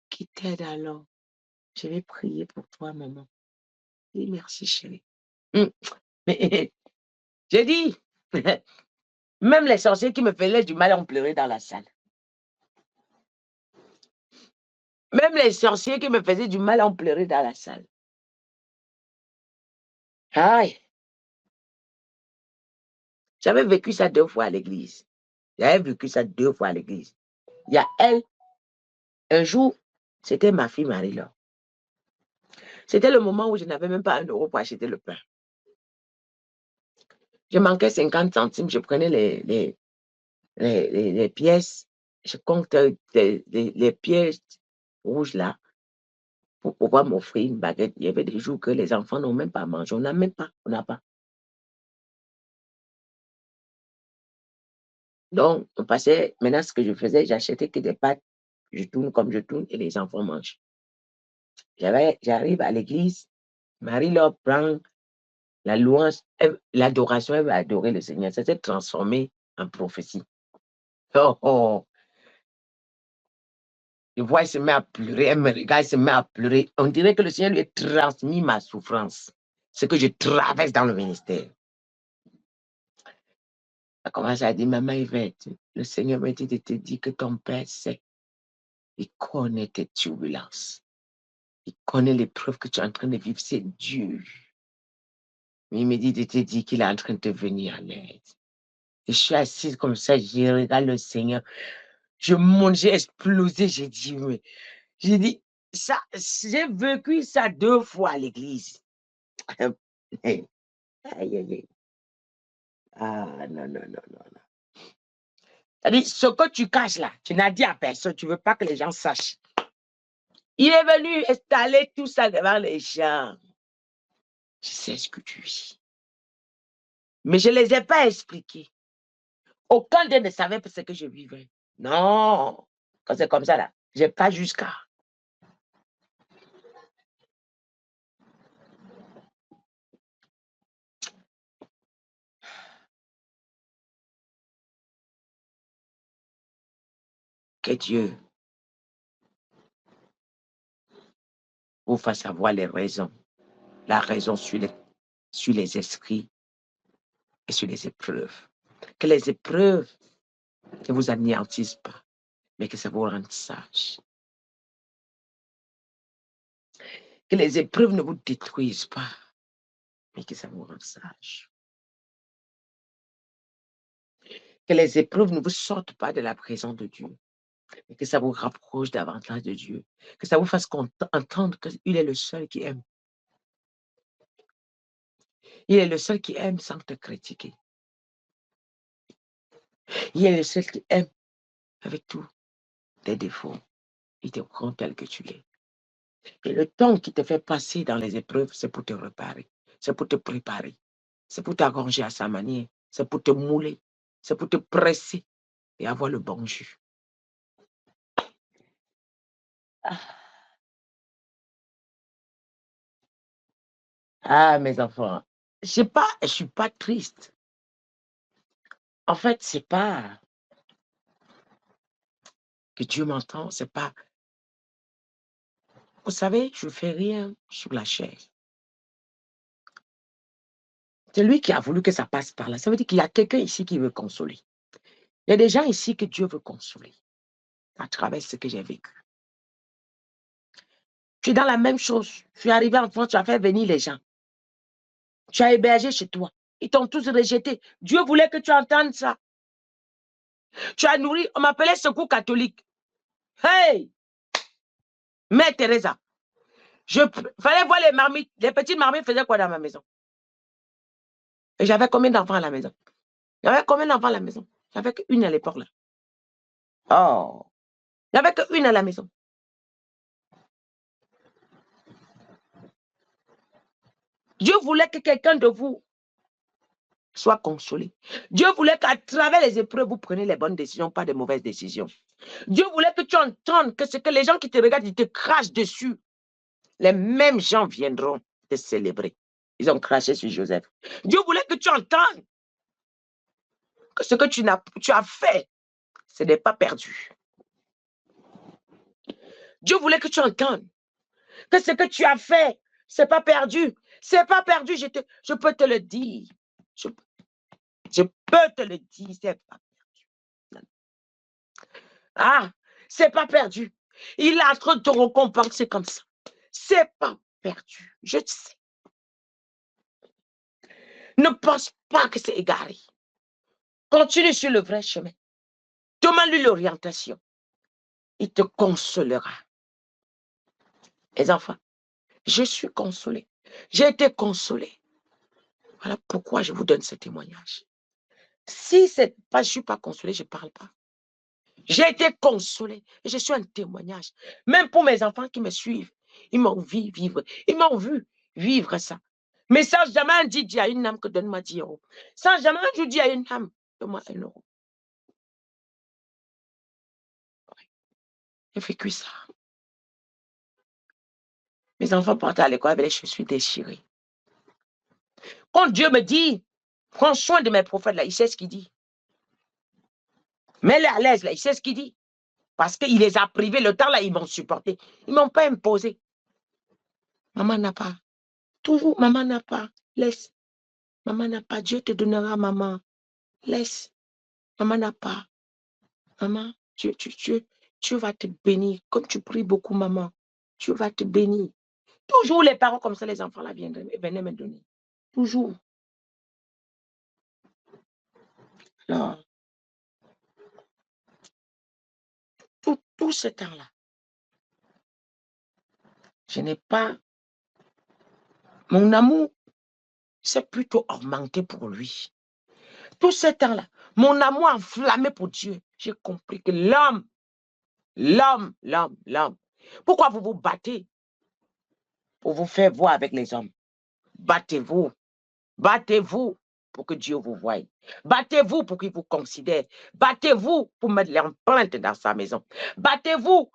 Qui t'aide alors. Je vais prier pour toi, maman. Il dit, merci, chérie. Mais j'ai dit, même les sorciers qui me faisaient du mal ont pleuré dans la salle. Même les sorciers qui me faisaient du mal ont pleuré dans la salle. Aïe. J'avais vécu ça 2 fois à l'église. J'avais vécu ça 2 fois à l'église. Il y a elle, un jour, c'était ma fille Marie-Laure. C'était le moment où je n'avais même pas 1 euro pour acheter le pain. Je manquais 50 centimes, je prenais les pièces, je compte les pièces rouges là pour pouvoir m'offrir une baguette. Il y avait des jours que les enfants n'ont même pas mangé. On n'a même pas, on n'a pas. Donc, on passait, maintenant ce que je faisais, j'achetais que des pâtes, je tourne comme je tourne et les enfants mangent. J'arrive à l'église, Marie-Laure prend la louange, l'adoration, elle va adorer le Seigneur. Ça s'est transformé en prophétie. Oh, oh. Je vois, elle se met à pleurer, elle me regarde, elle se met à pleurer. On dirait que le Seigneur lui a transmis ma souffrance, ce que je traverse dans le ministère. Elle commence à dire, maman Yvette, le Seigneur m'a dit de te dire que ton père sait, il connaît tes turbulences. Il connaît l'épreuve que tu es en train de vivre, c'est dur. Mais il me dit de te dire qu'il est en train de te venir en aide. Et je suis assise comme ça, je regarde le Seigneur. Je monte, j'ai explosé, j'ai dit, ça, j'ai vécu ça 2 fois à l'église. Aïe, aïe, aïe. Ah, non, non, non, non, non. C'est-à-dire, ce que tu caches là, tu n'as dit à personne, tu ne veux pas que les gens sachent. Il est venu installer tout ça devant les gens. Je sais ce que tu vis. Mais je ne les ai pas expliqués. Aucun d'eux ne savait ce que je vivais. Non, quand c'est comme ça là, je n'ai pas jusqu'à. Que Dieu vous fasse savoir les raisons. La raison sur les esprits et sur les épreuves. Que les épreuves ne vous anéantissent pas, mais que ça vous rende sage. Que les épreuves ne vous détruisent pas, mais que ça vous rende sage. Que les épreuves ne vous sortent pas de la présence de Dieu, mais que ça vous rapproche davantage de Dieu. Que ça vous fasse entendre qu'il est le seul qui aime. Il est le seul qui aime sans te critiquer. Il est le seul qui aime avec tous tes défauts. Il te prend tel que tu l'es. Et le temps qui te fait passer dans les épreuves, c'est pour te réparer, c'est pour te préparer, c'est pour t'arranger à sa manière, c'est pour te mouler, c'est pour te presser et avoir le bon jus. Ah, mes enfants, je ne suis pas triste. En fait, c'est pas que Dieu m'entend, c'est pas. Vous savez, je ne fais rien sur la chair. C'est lui qui a voulu que ça passe par là. Ça veut dire qu'il y a quelqu'un ici qui veut consoler. Il y a des gens ici que Dieu veut consoler à travers ce que j'ai vécu. Tu es dans la même chose. Tu es arrivé en France, tu as fait venir les gens. Tu as hébergé chez toi. Ils t'ont tous rejeté. Dieu voulait que tu entendes ça. Tu as nourri, on m'appelait secours catholique. Hey! Mère Teresa. Fallait voir les marmites. Les petites marmites faisaient quoi dans ma maison? Et j'avais combien d'enfants à la maison? J'avais combien d'enfants à la maison? J'avais qu'une à l'époque là. Oh! J'avais qu'une à la maison. Dieu voulait que quelqu'un de vous Sois consolé. Dieu voulait qu'à travers les épreuves, vous preniez les bonnes décisions, pas de mauvaises décisions. Dieu voulait que tu entendes que ce que les gens qui te regardent, ils te crachent dessus. Les mêmes gens viendront te célébrer. Ils ont craché sur Joseph. Dieu voulait que tu entendes que ce que tu as fait, ce n'est pas perdu. Dieu voulait que tu entendes que ce que tu as fait, ce n'est pas perdu. Ce n'est pas perdu, je peux te le dire. Je peux te le dire, c'est pas perdu. Ah, c'est pas perdu. Il est en train de te récompenser comme ça. C'est pas perdu. Je sais. Ne pense pas que c'est égaré. Continue sur le vrai chemin. Demande-lui l'orientation. Il te consolera. Les enfants, je suis consolé. J'ai été consolé. Voilà pourquoi je vous donne ce témoignage. Si je ne suis pas consolé, je ne parle pas. J'ai été consolé et je suis un témoignage. Même pour mes enfants qui me suivent, ils m'ont vu vivre. Ils m'ont vu vivre ça. Mais sans jamais dire à une âme que donne-moi 10 euros. Sans jamais je dis à une âme, donne-moi 1 euro. J'ai vécu ça. Mes enfants partent à l'école avec les chaussures déchirées. Quand Dieu me dit, prends soin de mes prophètes, là, il sait ce qu'il dit. Mets-les à l'aise, là, il sait ce qu'il dit. Parce qu'il les a privés, le temps, là, ils m'ont supporté. Ils ne m'ont pas imposé. Maman n'a pas. Toujours, maman n'a pas. Laisse. Maman n'a pas. Dieu te donnera, maman. Laisse. Maman n'a pas. Maman, Dieu va te bénir. Comme tu pries beaucoup, maman, Dieu va te bénir. Toujours les paroles comme ça, les enfants là venaient me donner. Toujours. Alors, tout ce temps-là, je n'ai pas... Mon amour s'est plutôt augmenté pour lui. Tout ce temps-là, mon amour enflammé pour Dieu, j'ai compris que l'homme, pourquoi vous vous battez pour vous faire voir avec les hommes? Battez-vous. Battez-vous pour que Dieu vous voie. Battez-vous pour qu'il vous considère. Battez-vous pour mettre l'empreinte dans sa maison. Battez-vous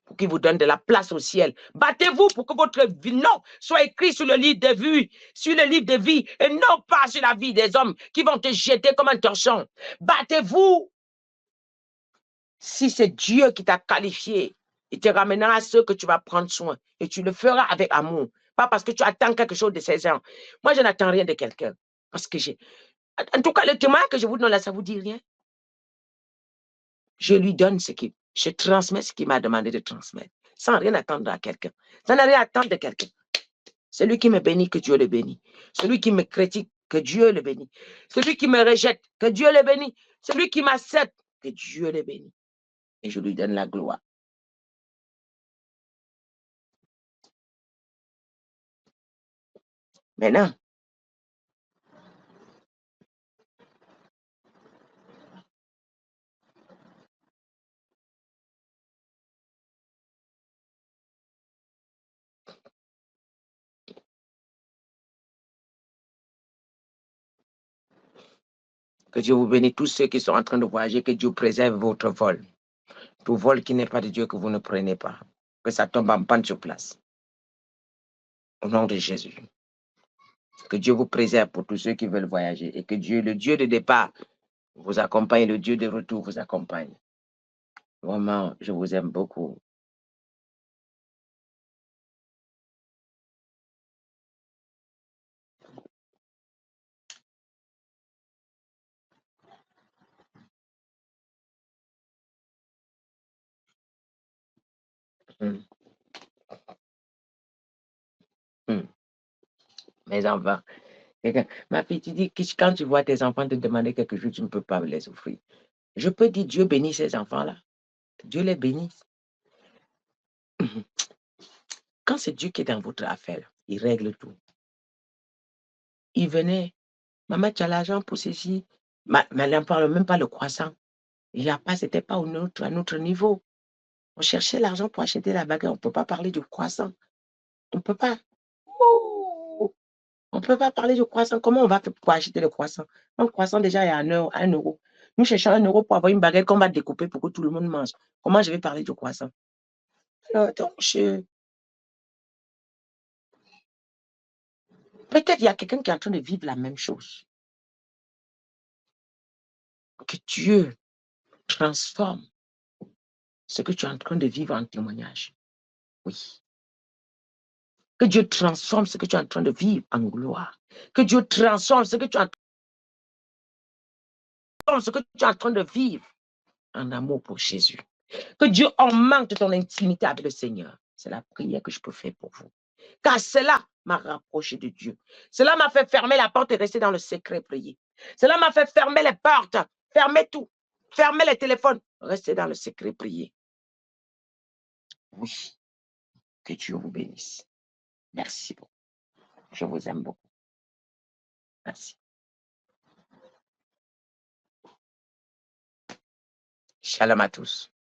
pour qu'il vous donne de la place au ciel. Battez-vous pour que votre nom soit écrit sur le livre de vie, sur le livre de vie, et non pas sur la vie des hommes qui vont te jeter comme un torchon. Battez-vous. Si c'est Dieu qui t'a qualifié, il te ramènera à ceux que tu vas prendre soin et tu le feras avec amour. Pas parce que tu attends quelque chose de ces gens. Moi, je n'attends rien de quelqu'un. Parce que j'ai... En tout cas, le témoin que je vous donne là, ça ne vous dit rien. Je lui donne ce qui... Je transmets ce qu'il m'a demandé de transmettre. Sans rien attendre à quelqu'un. Sans rien attendre de quelqu'un. Celui qui me bénit, que Dieu le bénit. Celui qui me critique, que Dieu le bénit. Celui qui me rejette, que Dieu le bénit. Celui qui m'accepte, que Dieu le bénit. Et je lui donne la gloire. Maintenant, que Dieu vous bénisse, tous ceux qui sont en train de voyager, que Dieu préserve votre vol. Tout vol qui n'est pas de Dieu, que vous ne prenez pas. Que ça tombe en panne sur place. Au nom de Jésus. Que Dieu vous préserve pour tous ceux qui veulent voyager. Et que Dieu, le Dieu de départ, vous accompagne, le Dieu de retour vous accompagne. Vraiment, je vous aime beaucoup. Mes enfants. Ma fille, tu dis que quand tu vois tes enfants te demander quelque chose, tu ne peux pas les offrir. Je peux dire Dieu bénisse ces enfants-là. Dieu les bénisse. Quand c'est Dieu qui est dans votre affaire, il règle tout. Il venait, maman, tu as l'argent pour ceci. Mais elle n'en parle même pas le croissant. Il n'y a pas, c'était pas à notre niveau. On cherchait l'argent pour acheter la baguette. On ne peut pas parler du croissant. On ne peut pas. Ouh! On ne peut pas parler de croissant. Comment on va faire pour acheter le croissant? Un croissant déjà est à 1 euro. Nous cherchons 1 euro pour avoir une baguette qu'on va découper pour que tout le monde mange. Comment je vais parler de croissant? Alors, donc, peut-être il y a quelqu'un qui est en train de vivre la même chose. Que Dieu transforme ce que tu es en train de vivre en témoignage. Oui. Que Dieu transforme ce que tu es en train de vivre en gloire. Que Dieu transforme ce que tu es en train de vivre en amour pour Jésus. Que Dieu augmente ton intimité avec le Seigneur. C'est la prière que je peux faire pour vous. Car cela m'a rapproché de Dieu. Cela m'a fait fermer la porte et rester dans le secret, prier. Cela m'a fait fermer les portes, fermer tout, fermer les téléphones, rester dans le secret, prier. Oui, que Dieu vous bénisse. Merci beaucoup. Je vous aime beaucoup. Merci. Shalom à tous.